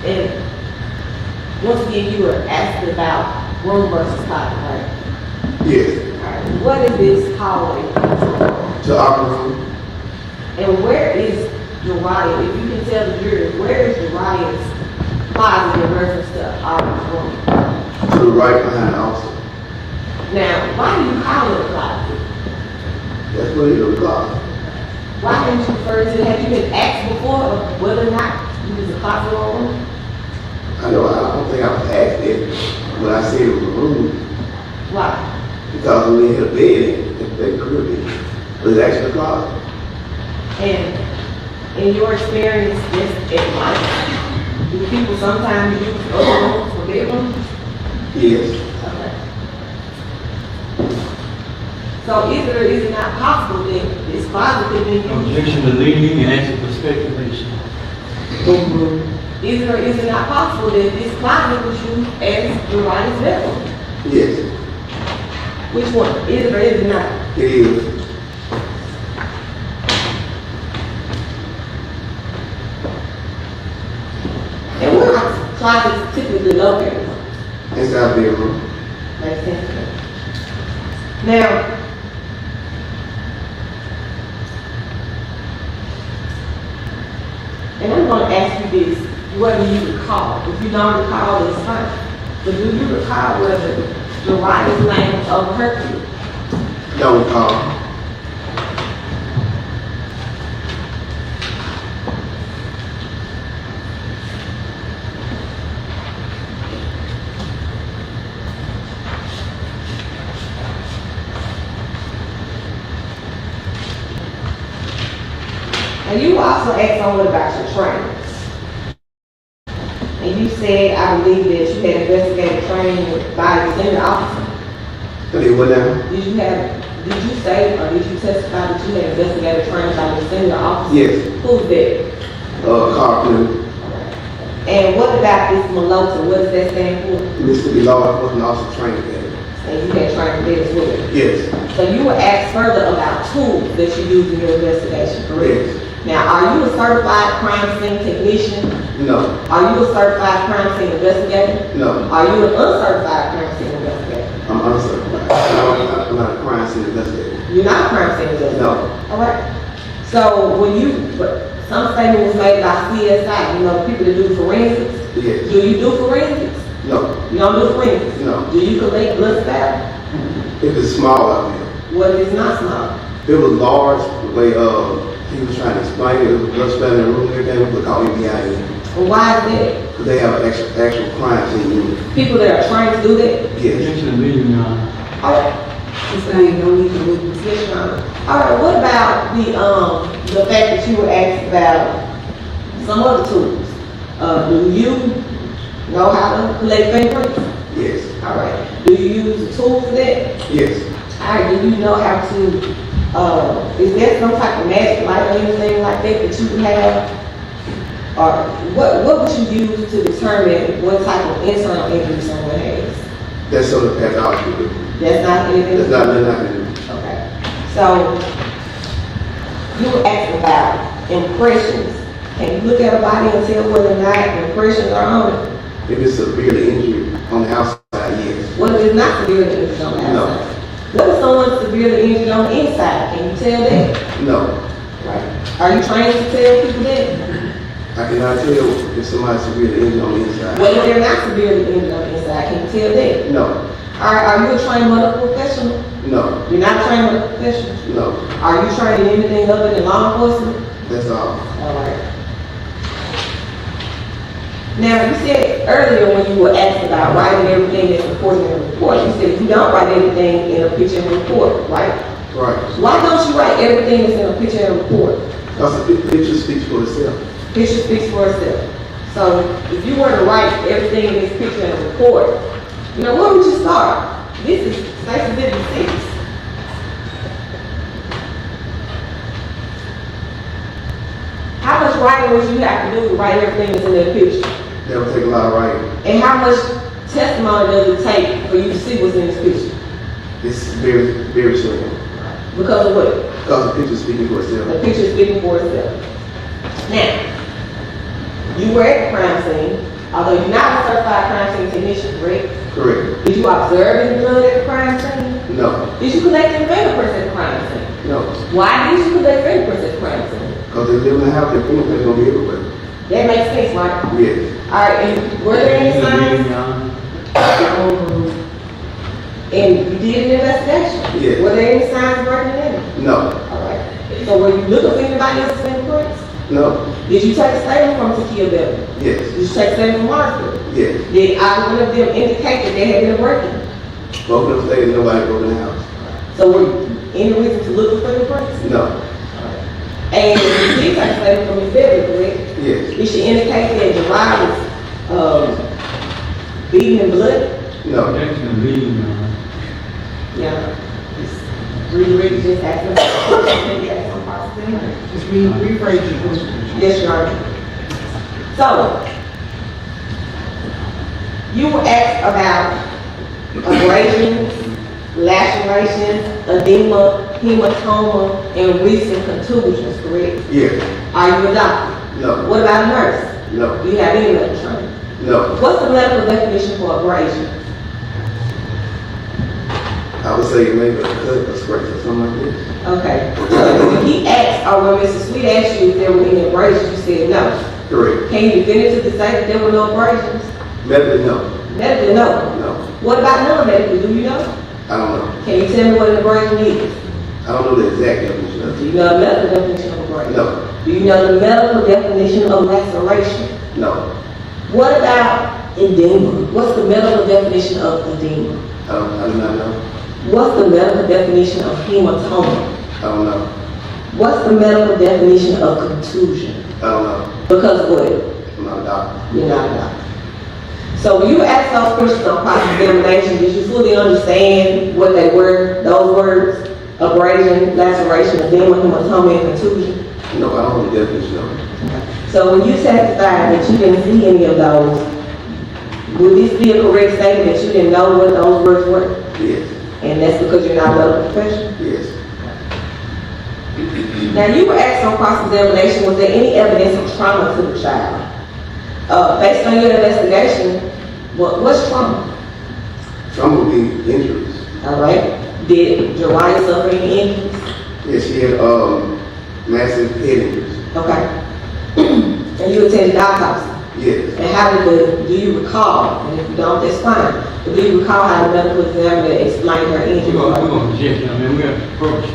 And once again, you were asked about room versus closet, right? Yes, Alright, what is this hallway? to our room. And where is Jurayah? If you can tell the jury, where is Jurayah's closet in reference to our room. To the right behind the officer. Now, why do you call it a closet? That's what it is, closet. Why didn't you refer to it? Have you been asked before of whether or not you was a closet or a room? I know, I don't think I was asked that, but I said it was a room. Why? Because when we had a bed, they could be. But it's actually a closet. And in your experience, this at life, do people sometimes use other rooms for bedrooms? Yes. Okay. So is it or is it not possible that this closet could be used? Objection to leading and answer for speculation. Is it or is it not possible that this closet was used as Jurayah's bedroom? Yes. Which one? Is it or is it not? It is. And where are closets typically located? Inside the bedroom. Makes sense to me. Now, and I'm going to ask you this, whether you recall. If you don't recall, it's fine. But do you recall whether Jurayah's name was over her kid? Don't recall. And you also asked someone about your training. And you said, I believe that you had investigative training by the senior officer. And it went down? Did you say, or did you testify that you had investigative training by the senior officer? Yes. Who's that? Carpenter. And what about this Malota? What does that stand for? Mississippi Law Enforcement Officer Training Academy. And you had training there as well. Yes. So you were asked further about tools that you used in your investigation, correct? Yes. Now, are you a certified crime scene technician? No. Are you a certified crime scene investigator? No. Are you an uncertified crime scene investigator? I'm uncertified. I'm not a crime scene investigator. You're not a crime scene investigator? No. All right. So when some statement was made by CSI, you know, people that do forensics. Yes. Do you do forensics? No. You don't do forensics? No. Do you collect blood spat? If it's small, I will. What if it's not small? If it was large, the way he was trying to explain it, it was blood splatter in the room and everything, we would call FBI in. Well, why is that? Because they have an actual crime scene unit. People that are trained to do that? Yes. Objection to leading, Your Honor. All right. This thing don't need to move. Yes, Your Honor. All right, what about the fact that you were asked about some other tools? Do you know how to collect fingerprints? Yes. All right. Do you use a tool for that? Yes. All right, do you know how to, is there some type of magic light or anything like that you have? Or what would you use to determine what type of internal injury someone has? That's sort of pathology. That's not anything? That's nothing. Okay. So, you were asked about impressions. Can you look at a body and tell whether or not impressions are on it? If it's severely injured on the outside, yes. What if it's not severely injured on the No. outside? What if someone's severely injured on the inside? Can you tell that? No. Right. Are you trained to tell people that? I cannot tell if somebody's severely injured on the inside. What if they're not severely injured on the inside? Can you tell that? No. Are you a trained medical professional? No. You're not a trained medical professional? No. Are you trained in anything other than law enforcement? That's all. All right. Now, you said earlier when you were asked about writing everything that's reported in the report, you said you don't write everything in a picture and report, right? Right. Why don't you write everything that's in a picture and report? Because the picture speaks for itself. Picture speaks for itself. So if you were to write everything in this picture and report, you know, where would you start? This is Section 56. How much writing would you have to do to write everything that's in that picture? That would take a lot of writing. And how much testimony does it take for you to see what's in this picture? It's very, very simple. Because of what? Because the picture's speaking for The itself. picture is speaking for itself. Now, you were at the crime scene, although you're not a certified crime scene technician, correct? Correct. Did you observe any blood at the crime scene? No. Did you collect any fingerprints at the crime scene? No. Why did you collect fingerprints at the crime scene? Because they live in the house, their fingerprints gonna be everywhere. That makes sense, right? Yes. Alright, and were there any signs? And you did an investigation? Yes. Were there any signs working in it? No. Alright. So were you looking for anybody else's fingerprints? No. Did you take a statement from Takia Bevily? Yes. Did you take a statement from Martha? Yes. Did either one of them indicate that they had been working? Both of them stated nobody broke in the house. So were any reason to look for fingerprints? No. And you did take a statement from Ms. Bevily, correct? Yes. Did she indicate that Jurayah was, beaten in blood? No. Yeah. Really just asking for maybe ask some questions. Just rephrase your question. Yes, Your Honor. So, you were asked about abrasions, lacerations, edema, hematoma, and recent contusions, correct? Yes. Are you a doctor? No. What about a nurse? No. Do you have any medical training? No. What's the medical definition for abrasion? I would say maybe a cut, a scratch, or something like this. Okay. So when he asked, or when Mr. Sweet asked you if there were any abrasions, you said no. Correct. Can you definitively say that there were no abrasions? Medically, no. Medically, no. No. What about non-medically? Do you know? I don't know. Can you tell me what an abrasion is? I don't know the exact definition of Do it. you know the medical definition of abrasion? No. Do you know the medical definition of laceration? No. What about edema? What's the medical definition of edema? I do not know. What's the medical definition of hematoma? I don't know. What's the medical definition of contusion? I don't know. Because what? I'm not a doctor. You're not a doctor. So when you asked those questions on cross-examination, did you fully understand what they were, those words? Abrasion, laceration, edema, hematoma, and contusion? No, I don't know the definition of it. So when you testified that you didn't see any of those, would this be a correct statement that you didn't know what those words were? Yes. And that's because you're not a medical professional? Yes. Now, you were asked on cross-examination, was there any evidence of trauma to the child? Based on your investigation, what's trauma? Some would be injuries. All right. Did Jurayah suffer any injuries? Yes, she had massive head injuries. Okay. And you attended autopsy? Yes. And how did do you recall, and if you don't, that's fine, but do you recall how the medical examiner explained her injury? We're gonna reject you, I mean, we're gonna approach.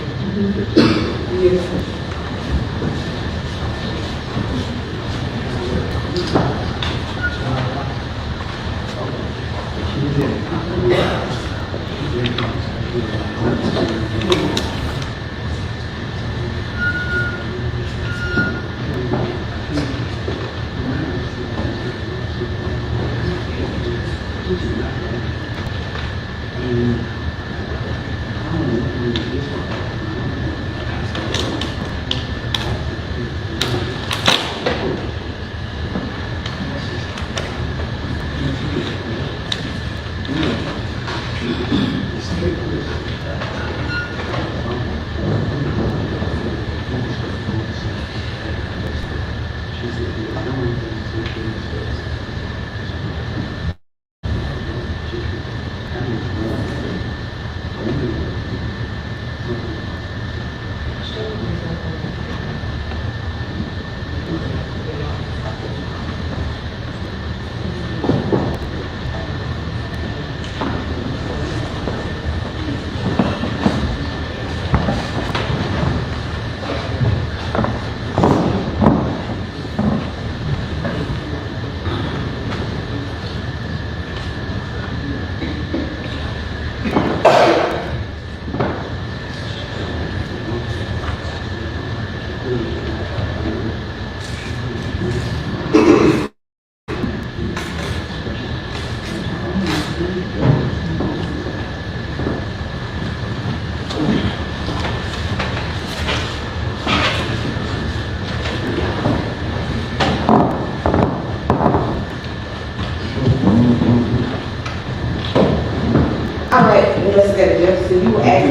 All right, Investigator Jefferson, you were asked.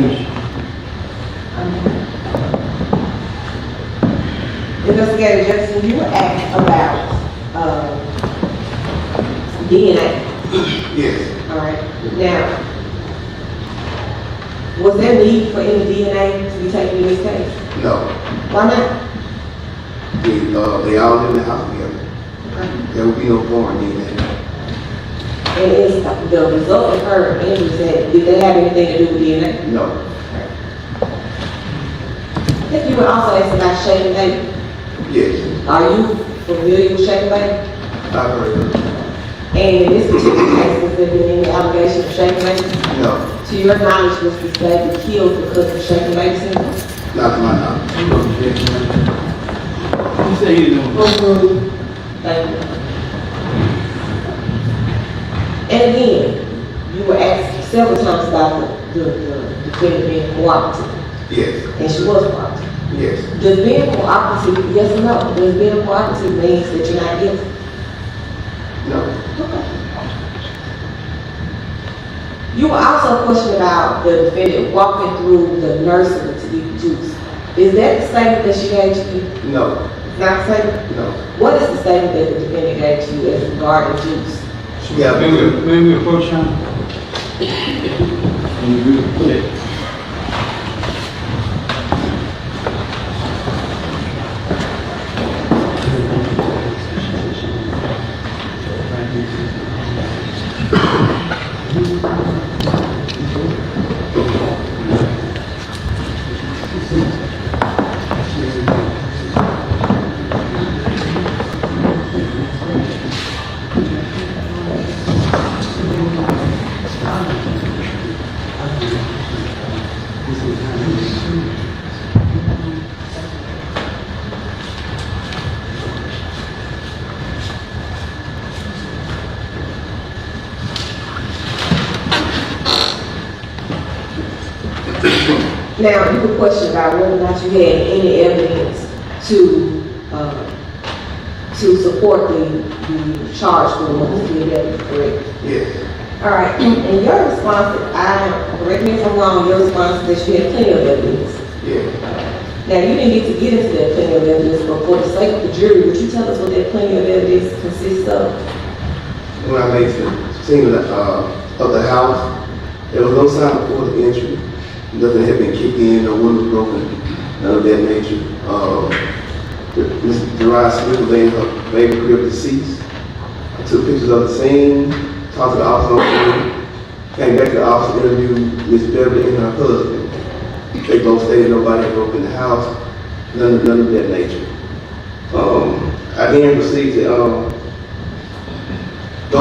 Investigator Jefferson, you were asked about, DNA. Yes. All right, now, was there need for any DNA to be taken in this case? No. Why not? They all live in the house together. There would be no foreign in that. And is the result of her injuries, did they have anything to do with DNA? No. I think you would also ask about shaking baby. Yes. Are you familiar with shaking baby? I've heard of it. And in this particular case, has there been any allegation of shaking baby? No. To your knowledge, was this baby killed because of shaking baby syndrome? Not to my knowledge. You say you know. Thank you. And again, you were asked several times about the defendant being cooperative, Yes. and she was cooperative. Yes. Does being cooperative, yes or no? Does being cooperative means that you're not guilty? No. Okay. You were also questioned about the defendant walking through the nursery to get juice. Is that the statement that she gave to you? No. Not the statement? No. What is the statement that the defendant gave to you as regarding juice? She got May we approach him? And you do it. Now, you were questioned about whether or not you had any evidence to support the charge for what was being done, correct? Yes. All right, and your response, correct me if I'm wrong, your response is that you had plenty of evidence. Yes. Now, you didn't get to get into that plenty of evidence, but for the sake of the jury, would you tell us what that plenty of evidence consists of? When I made the scene of the house, there was no sign of order entry. Nothing had been kicked in, no window broken, none of that nature. Mr. Jurayah Smith was laying her baby crib deceased. I took pictures of the scene, talked to the officer on the scene, came back to the office, interviewed Ms. Bevily and her husband. They both stated nobody had broken the house, none of that nature. I then proceeded to go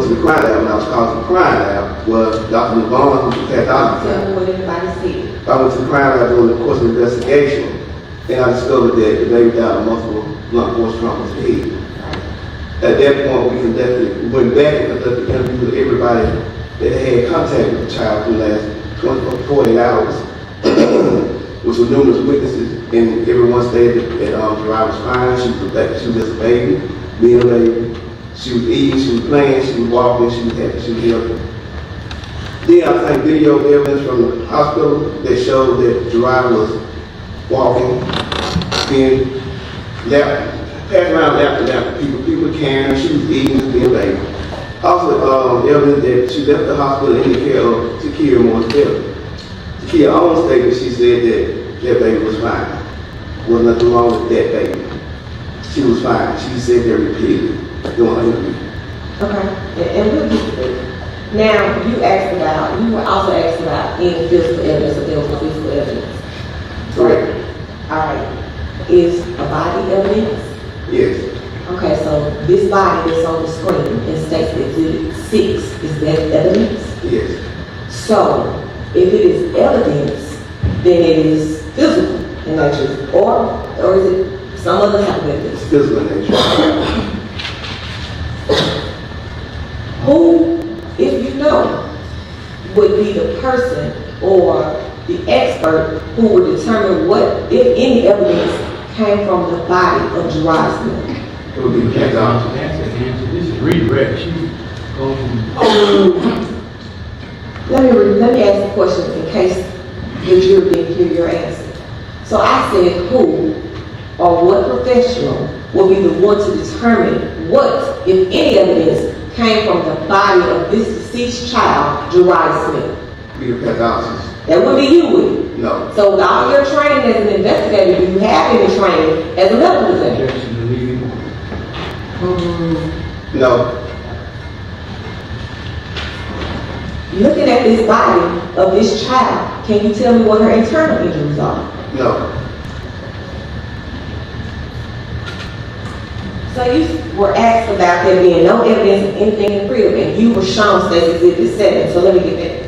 to the crime lab. When I was called to the crime lab, was Dr. Navon, who was a pathologist. Tell me what everybody said. I went to the crime lab during the course of the investigation, and I discovered that the baby died of multiple blunt force trauma to the head. At that point, we went back and conducted interviews with everybody that had contact with the child for the last 24 to 48 hours, which were numerous witnesses, and everyone stated that Jurayah was fine. She was just a baby, being a baby. She was eating, she was playing, she was walking, she was happy, she was healthy. Then I think video evidence from the hospital that showed that Jurayah was walking, being passed around lap to lap, people carrying her, she was eating, just being a baby. Also, evidence that she left the hospital in the care of Takia Mortel. Takia own statement, she said that that baby was fine. There was nothing wrong with that baby. She was fine. She said that repeatedly during her interview. Okay, and we'll get to that. Now, you were also asked about any physical evidence, if there was no physical evidence. Correct. All right, is a body evidence? Yes. Okay, so this body that's on the screen and states Exhibit 6, is that evidence? Yes. So, if it is evidence, then it is physical in nature, or is it some other type of evidence? Physical nature. Who, if you know, would be the person or the expert who would determine what, if any evidence came from the body of Jurayah Smith? It would be the pathologist. That's the answer. This is redirect. She's going. Let me ask the question in case the jury didn't hear your answer. So I said who or what professional will be the one to determine what, if any evidence, came from the body of this deceased child, Jurayah Smith? Be the pathologist. That would be you, would it? No. So with all your training as an investigator, do you have any training as a medical examiner? Jefferson, leaving. No, Looking at this body of this child, can you tell me what her internal injuries are? no, So you were asked about there being no evidence of anything in the crib, and you were shown State's Exhibit 7, so let me get that.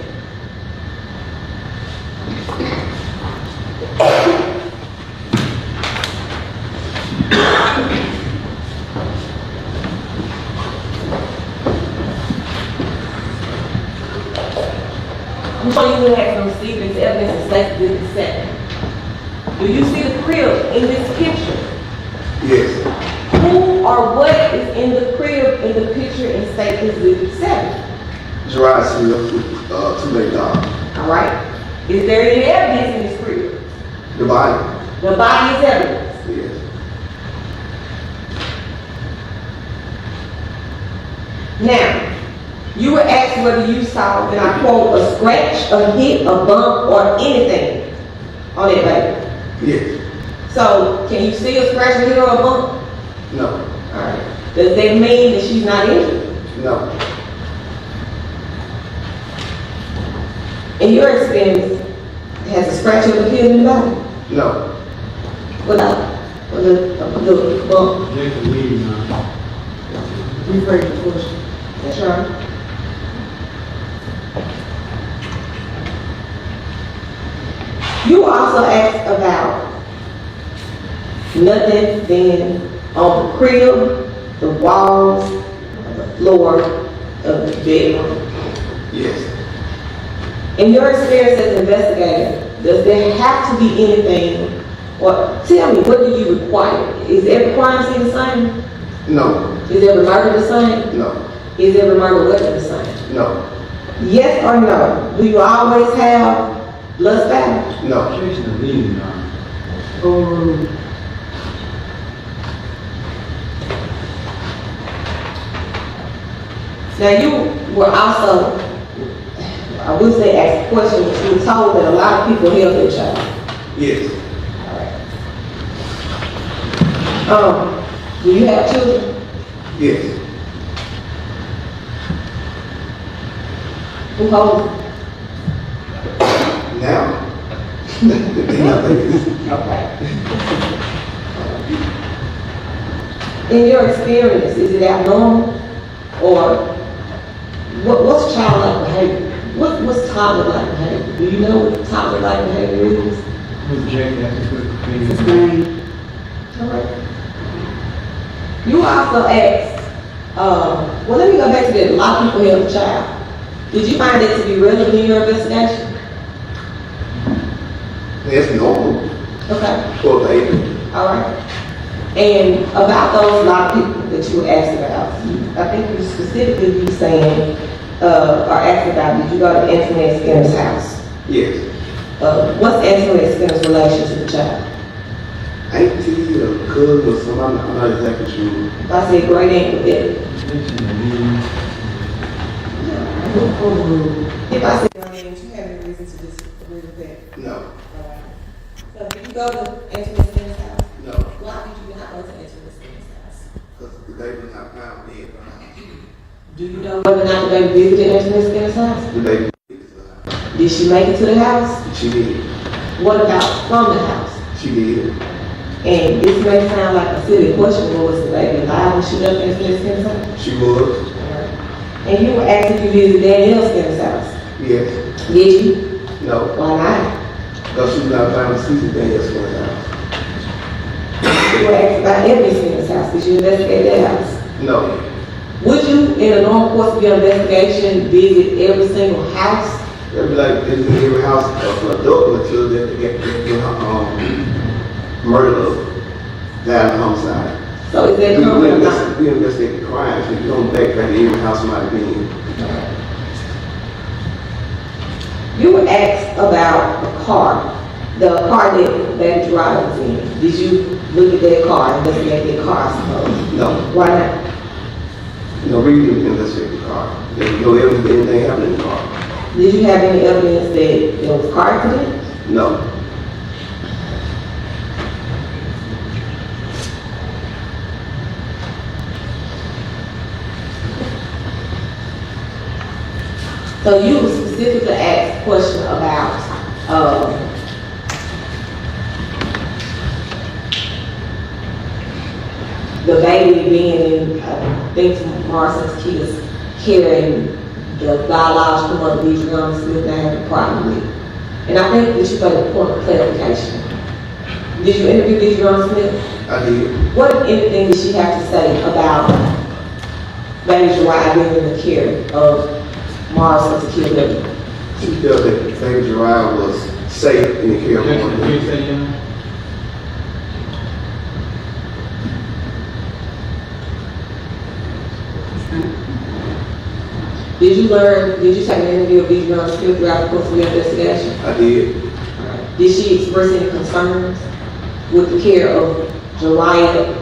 Before you would have to receive this evidence in State's Exhibit 7. Do you see the crib in this picture? yes, Who or what is in the crib in the picture in State Exhibit 7? Jurayah Smith with, two late dogs. All right. Is there any evidence in this crib? The body, The body is evidence. yes, Now, you were asked whether you saw, and I quote, a scratch, a hit, a bump, or anything on that baby. yes, So, can you see a scratch, a hit, or a bump? no, All right. Does that mean that she's not injured? no, In your experience, has a scratch ever killed anybody? no, Without the bump? Rephrase the question. That's right. You also asked about nothing being on the crib, the walls, the floor of the bedroom. yes, In your experience as an investigator, does there have to be anything, or tell me, what do you require? Is every crime scene the same? no, Is every murder the same? no, Is every murder weapon the same? no, Yes or no? Do you always have blood spatter? no, Now you were also, I would say asked a question, but you were told that a lot of people held their child. yes, Do you have children? yes, Who hold them? now. Nothing. Okay. In your experience, is it abnormal? Or what's childlike behavior? What's toddler-like behavior? Do you know what toddler-like behavior is? All right. You also asked, well, let me go back to that. A lot of people held a child. Did you find that to be relevant in your investigation? That's normal Okay. for a baby. All right. And about those lot of people that you were asked about, I think you specifically be saying, or asked about, did you go to Antoinette Skinner's house? Yes. What's Antoinette Skinner's relation to the child? Auntie or cousin or something, I'm not exactly sure. I said great aunt Bevily. If I said great aunt, you have any reason to disagree with that? No, All right. So did you go to Antoinette Skinner's house? no, Why did you not go to Antoinette Skinner's house? because the baby was not found dead. Do you know whether or not the baby visited Antoinette Skinner's house? The baby, Did she make it to the house? she did. What about from the house? She did. And this may sound like a silly question, but was the baby alive when she left Antoinette Skinner's house? She was. And you were asked if you visited Danielle Skinner's house. Yes. Did you? No. Why not? Because she was not found deceased at Daniel's house. You were asked about Ebony Skinner's house. Did you investigate that house? No. Would you, in a normal course of your investigation, visit every single house? It'd be like visiting every house of adult until they get murder, violent homicide. So is that common or not? We investigate the crimes, and you don't backtrack to every house might be in. You were asked about the car that Jurayah was in. Did you look at that car, investigate that car, I suppose? No. Why not? No, we didn't investigate the car. There's no evidence that anything happened in the car. Did you have any evidence that there was a car accident? No. So you specifically asked a question about, the baby being in, I think Morrison's kids carrying the biological mother, Jurayah Smith, not having a problem with. And I think that you made a point of clarification. Did you interview Jurayah Smith? I did. What, if anything, did she have to say about baby Jurayah being in the care of Morrison's kid Bevilys? She felt that baby Jurayah was safe in the care of Jackson, one can you of say again? Did you take an interview with Jurayah Smith throughout the course of your investigation? I did. Did she express any concerns with the care of Jurayah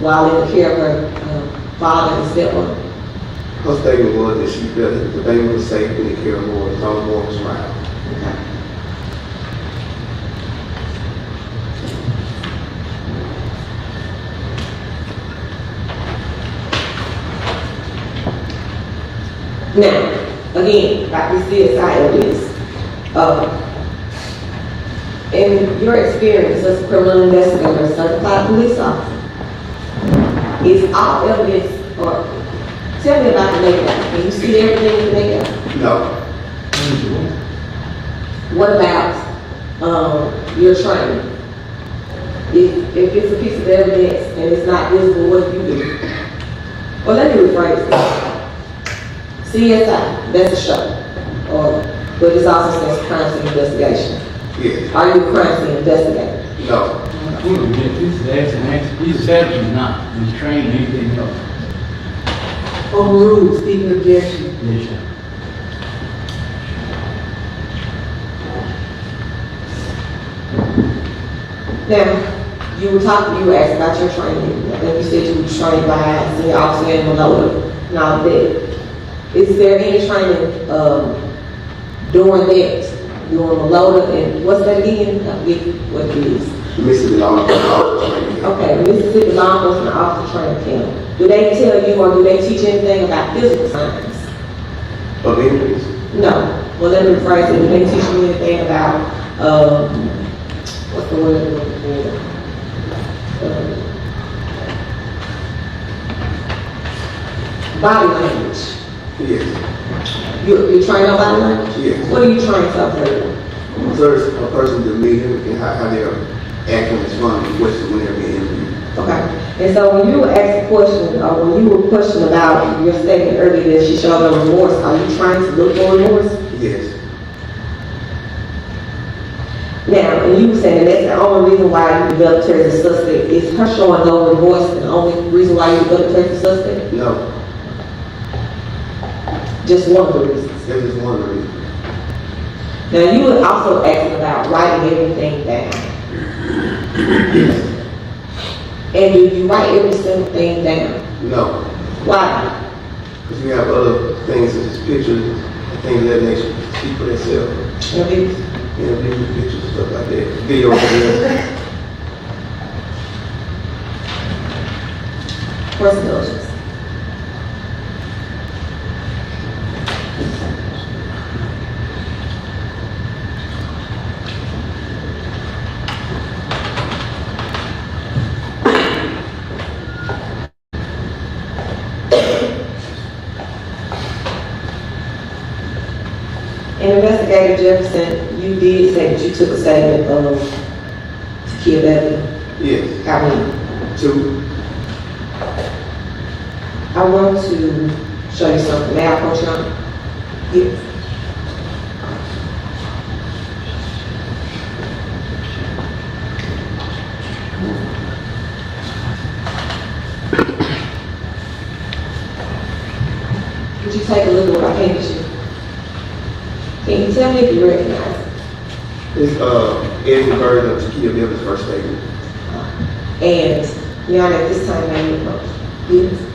while in the care of her father and stepmother? Her statement was that she felt that the baby was safe in the care of Moore, as long as Moore was around. Okay. Now, again, like we see aside of this, in your experience as a criminal investigator, certified police officer, is all evidence, or tell me about the makeup. Can you see everything in the makeup? No. What about your training? If it's a piece of evidence and it's not visible, what do you do? Well, let me rephrase this. CSI, that's a show, but it's also says crime scene investigation. Yes. Are you a crime scene investigator? No. This is asking, he's establishing not, he's trained anything else. Overruled, speaking objection. Yes, sir. Now, you were asked about your training. I think you said you were trained by senior officer in Malota and all that. Is there any training during Malota and what's that again? I forget what it is. Mississippi Law Enforcement Training. Okay, Mississippi Law Enforcement Officer Training Camp. Do they tell you or do they teach anything about physical science? Of injuries. No. Well, let me rephrase it. Do they teach you anything about, what's the word I'm looking for? Body language. Yes. You train on body language? Yes. What are you trying to observe? Observe a person's demeanor and how they're acting and responding to questions when they're being interviewed. Okay. And so when you were asked a question, or when you were questioned about your statement earlier that she showed no remorse, are you trying to look for remorse? Yes. Now, and you were saying that's the only reason why you developed her as a suspect. Is her showing no remorse the only reason why you developed her as a suspect? No. Just one of the reasons. That's just one of the reasons. Now, you were also asking about writing everything down. Yes. And do you write every single thing down? No. Why? Because you have other things such as pictures, things of that nature, speak for themselves. Interviews, pictures, stuff like that. Video evidence. What's indulgence? And Investigator Jefferson, you did say that you took a statement to kill Bevily. Yes. How many? 2. I want to show you something. May I approach you on? Yes. Would you take a look at what I handed you? Can you tell me if you recognize it? It's Edward version of Takia Bevil's first statement. And, Your Honor, at this time, may you approach? Yes.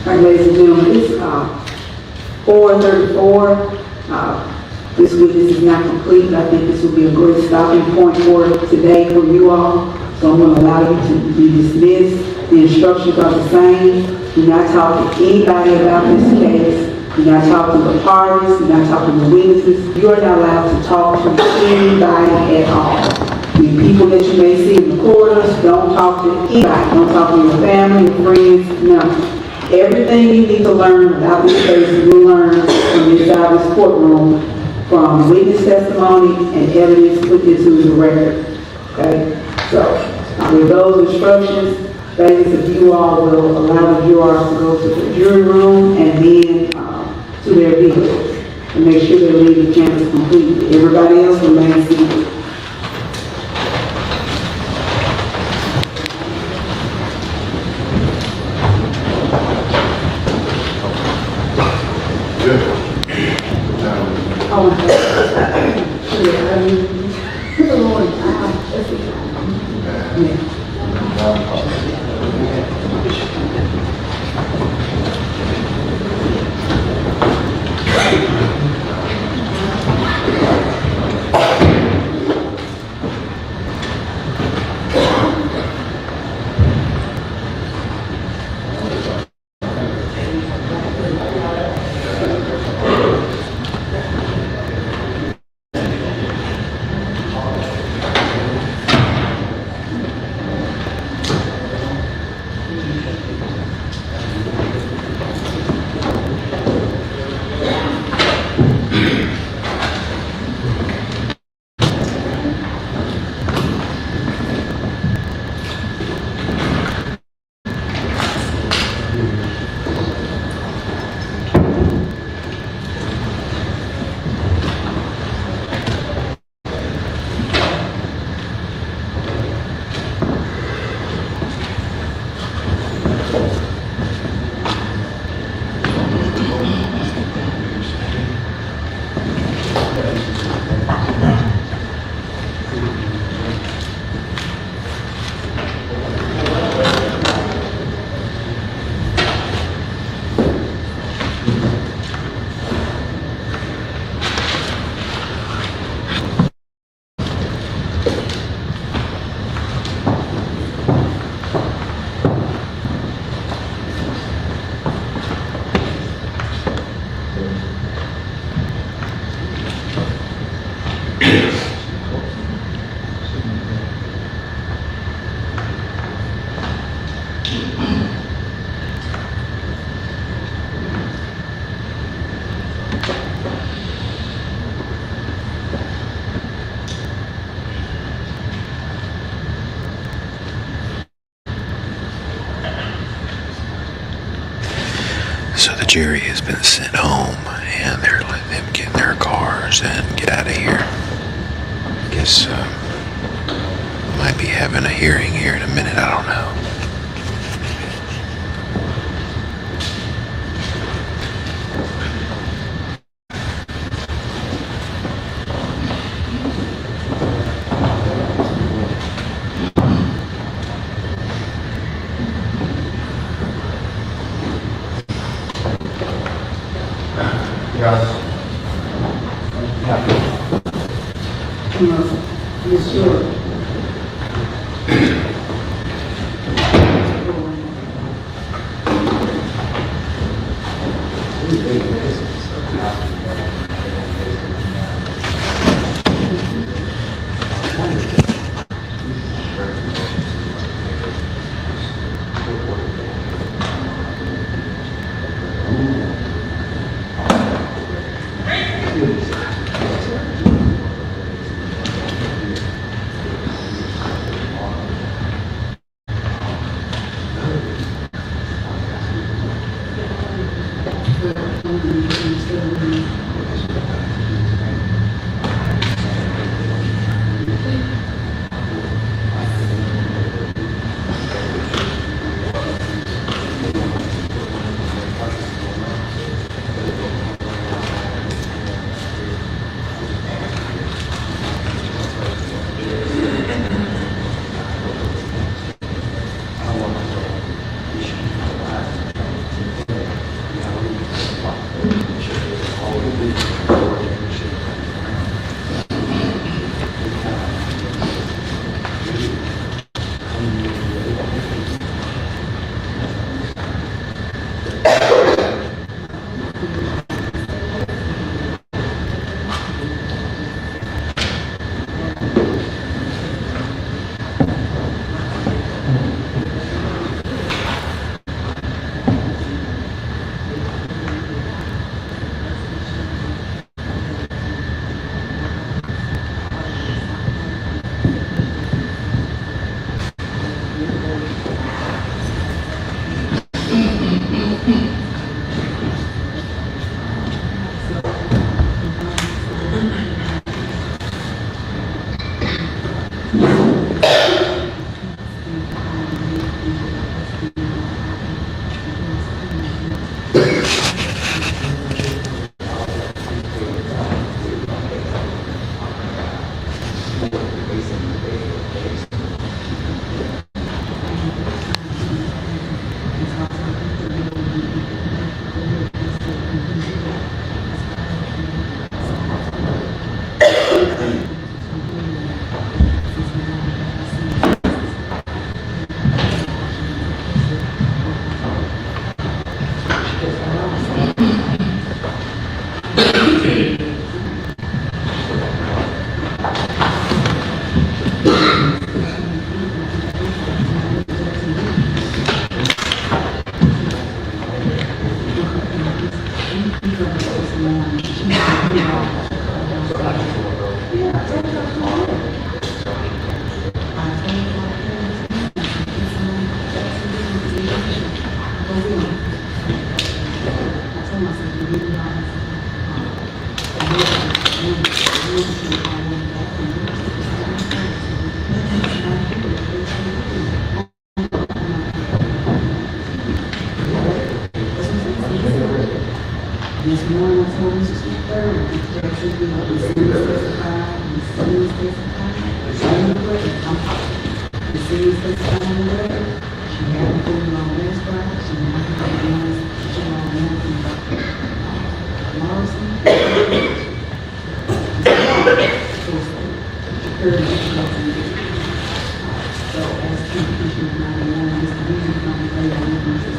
All right, ladies and gentlemen, it's 4:34. This witness is not complete. I think this will be a great stopping point for today for you all. So I'm going to allow you to be dismissed. The instructions are the same. Do not talk to anybody about this case. Do not talk to the parties. Do not talk to the witnesses. You are not allowed to talk to anybody at all. The people that you may see in the corridors, don't talk to anybody. Don't talk to your family, your friends, none. Everything you need to learn about this case, you will learn from inside this courtroom, from witness testimony and evidence put into the record. Okay? So, with those instructions, ladies, if you all will allow the jurors to go to the jury room and then to their vehicles and make sure they leave the campus completely. Everybody else remains seated. So the jury has been sent home, and they're letting them get in their cars and get out of here. I guess might be having a hearing here in a minute, I don't know. Yes, sure. This morning, I told Mr. Speaker, that should be the senior testified, the senior testified, the senior witness, the senior testified on the record. She hadn't put it on last Friday, she hadn't put it on Morrison. So as Commissioner 99, Mr. Beasley from the play on witnesses.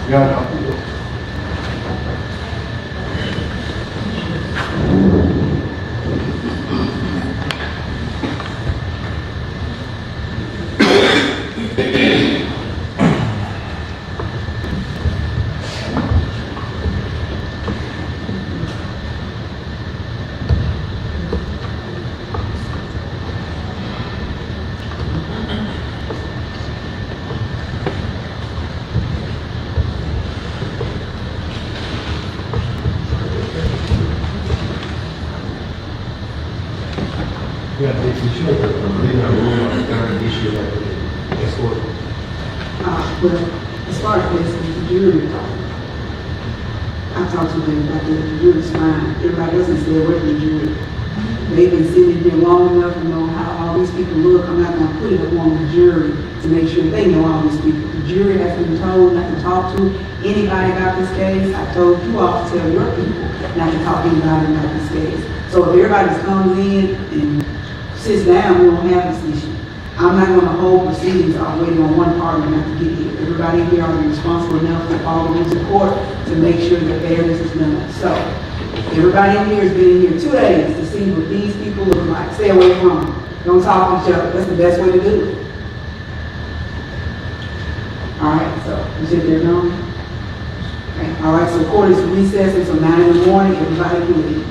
Yeah. Yeah, if you should, leave a room on the current issue like that's what. Well, as far as this, the jury, I talked to them about the jury's fine. Everybody else is there with the jury. They've been sitting here long enough to know how all these people look. I'm not gonna put it upon the jury to make sure they know all these people. The jury has been told not to talk to anybody about this case. I told you all to tell your people not to talk to anybody about this case. So if everybody just comes in and sits down, we don't have this issue. I'm not gonna hold proceedings off waiting on one party not to get here. Everybody here are responsible enough to follow rules of court to make sure that fairness is done. So, everybody in here has been in here 2 days to see what these people look like. Stay away from them. Don't talk to each other. That's the best way to do it. Alright, so, you sit there now? Okay, alright, so court is recessed until 9 in the morning. Everybody can leave.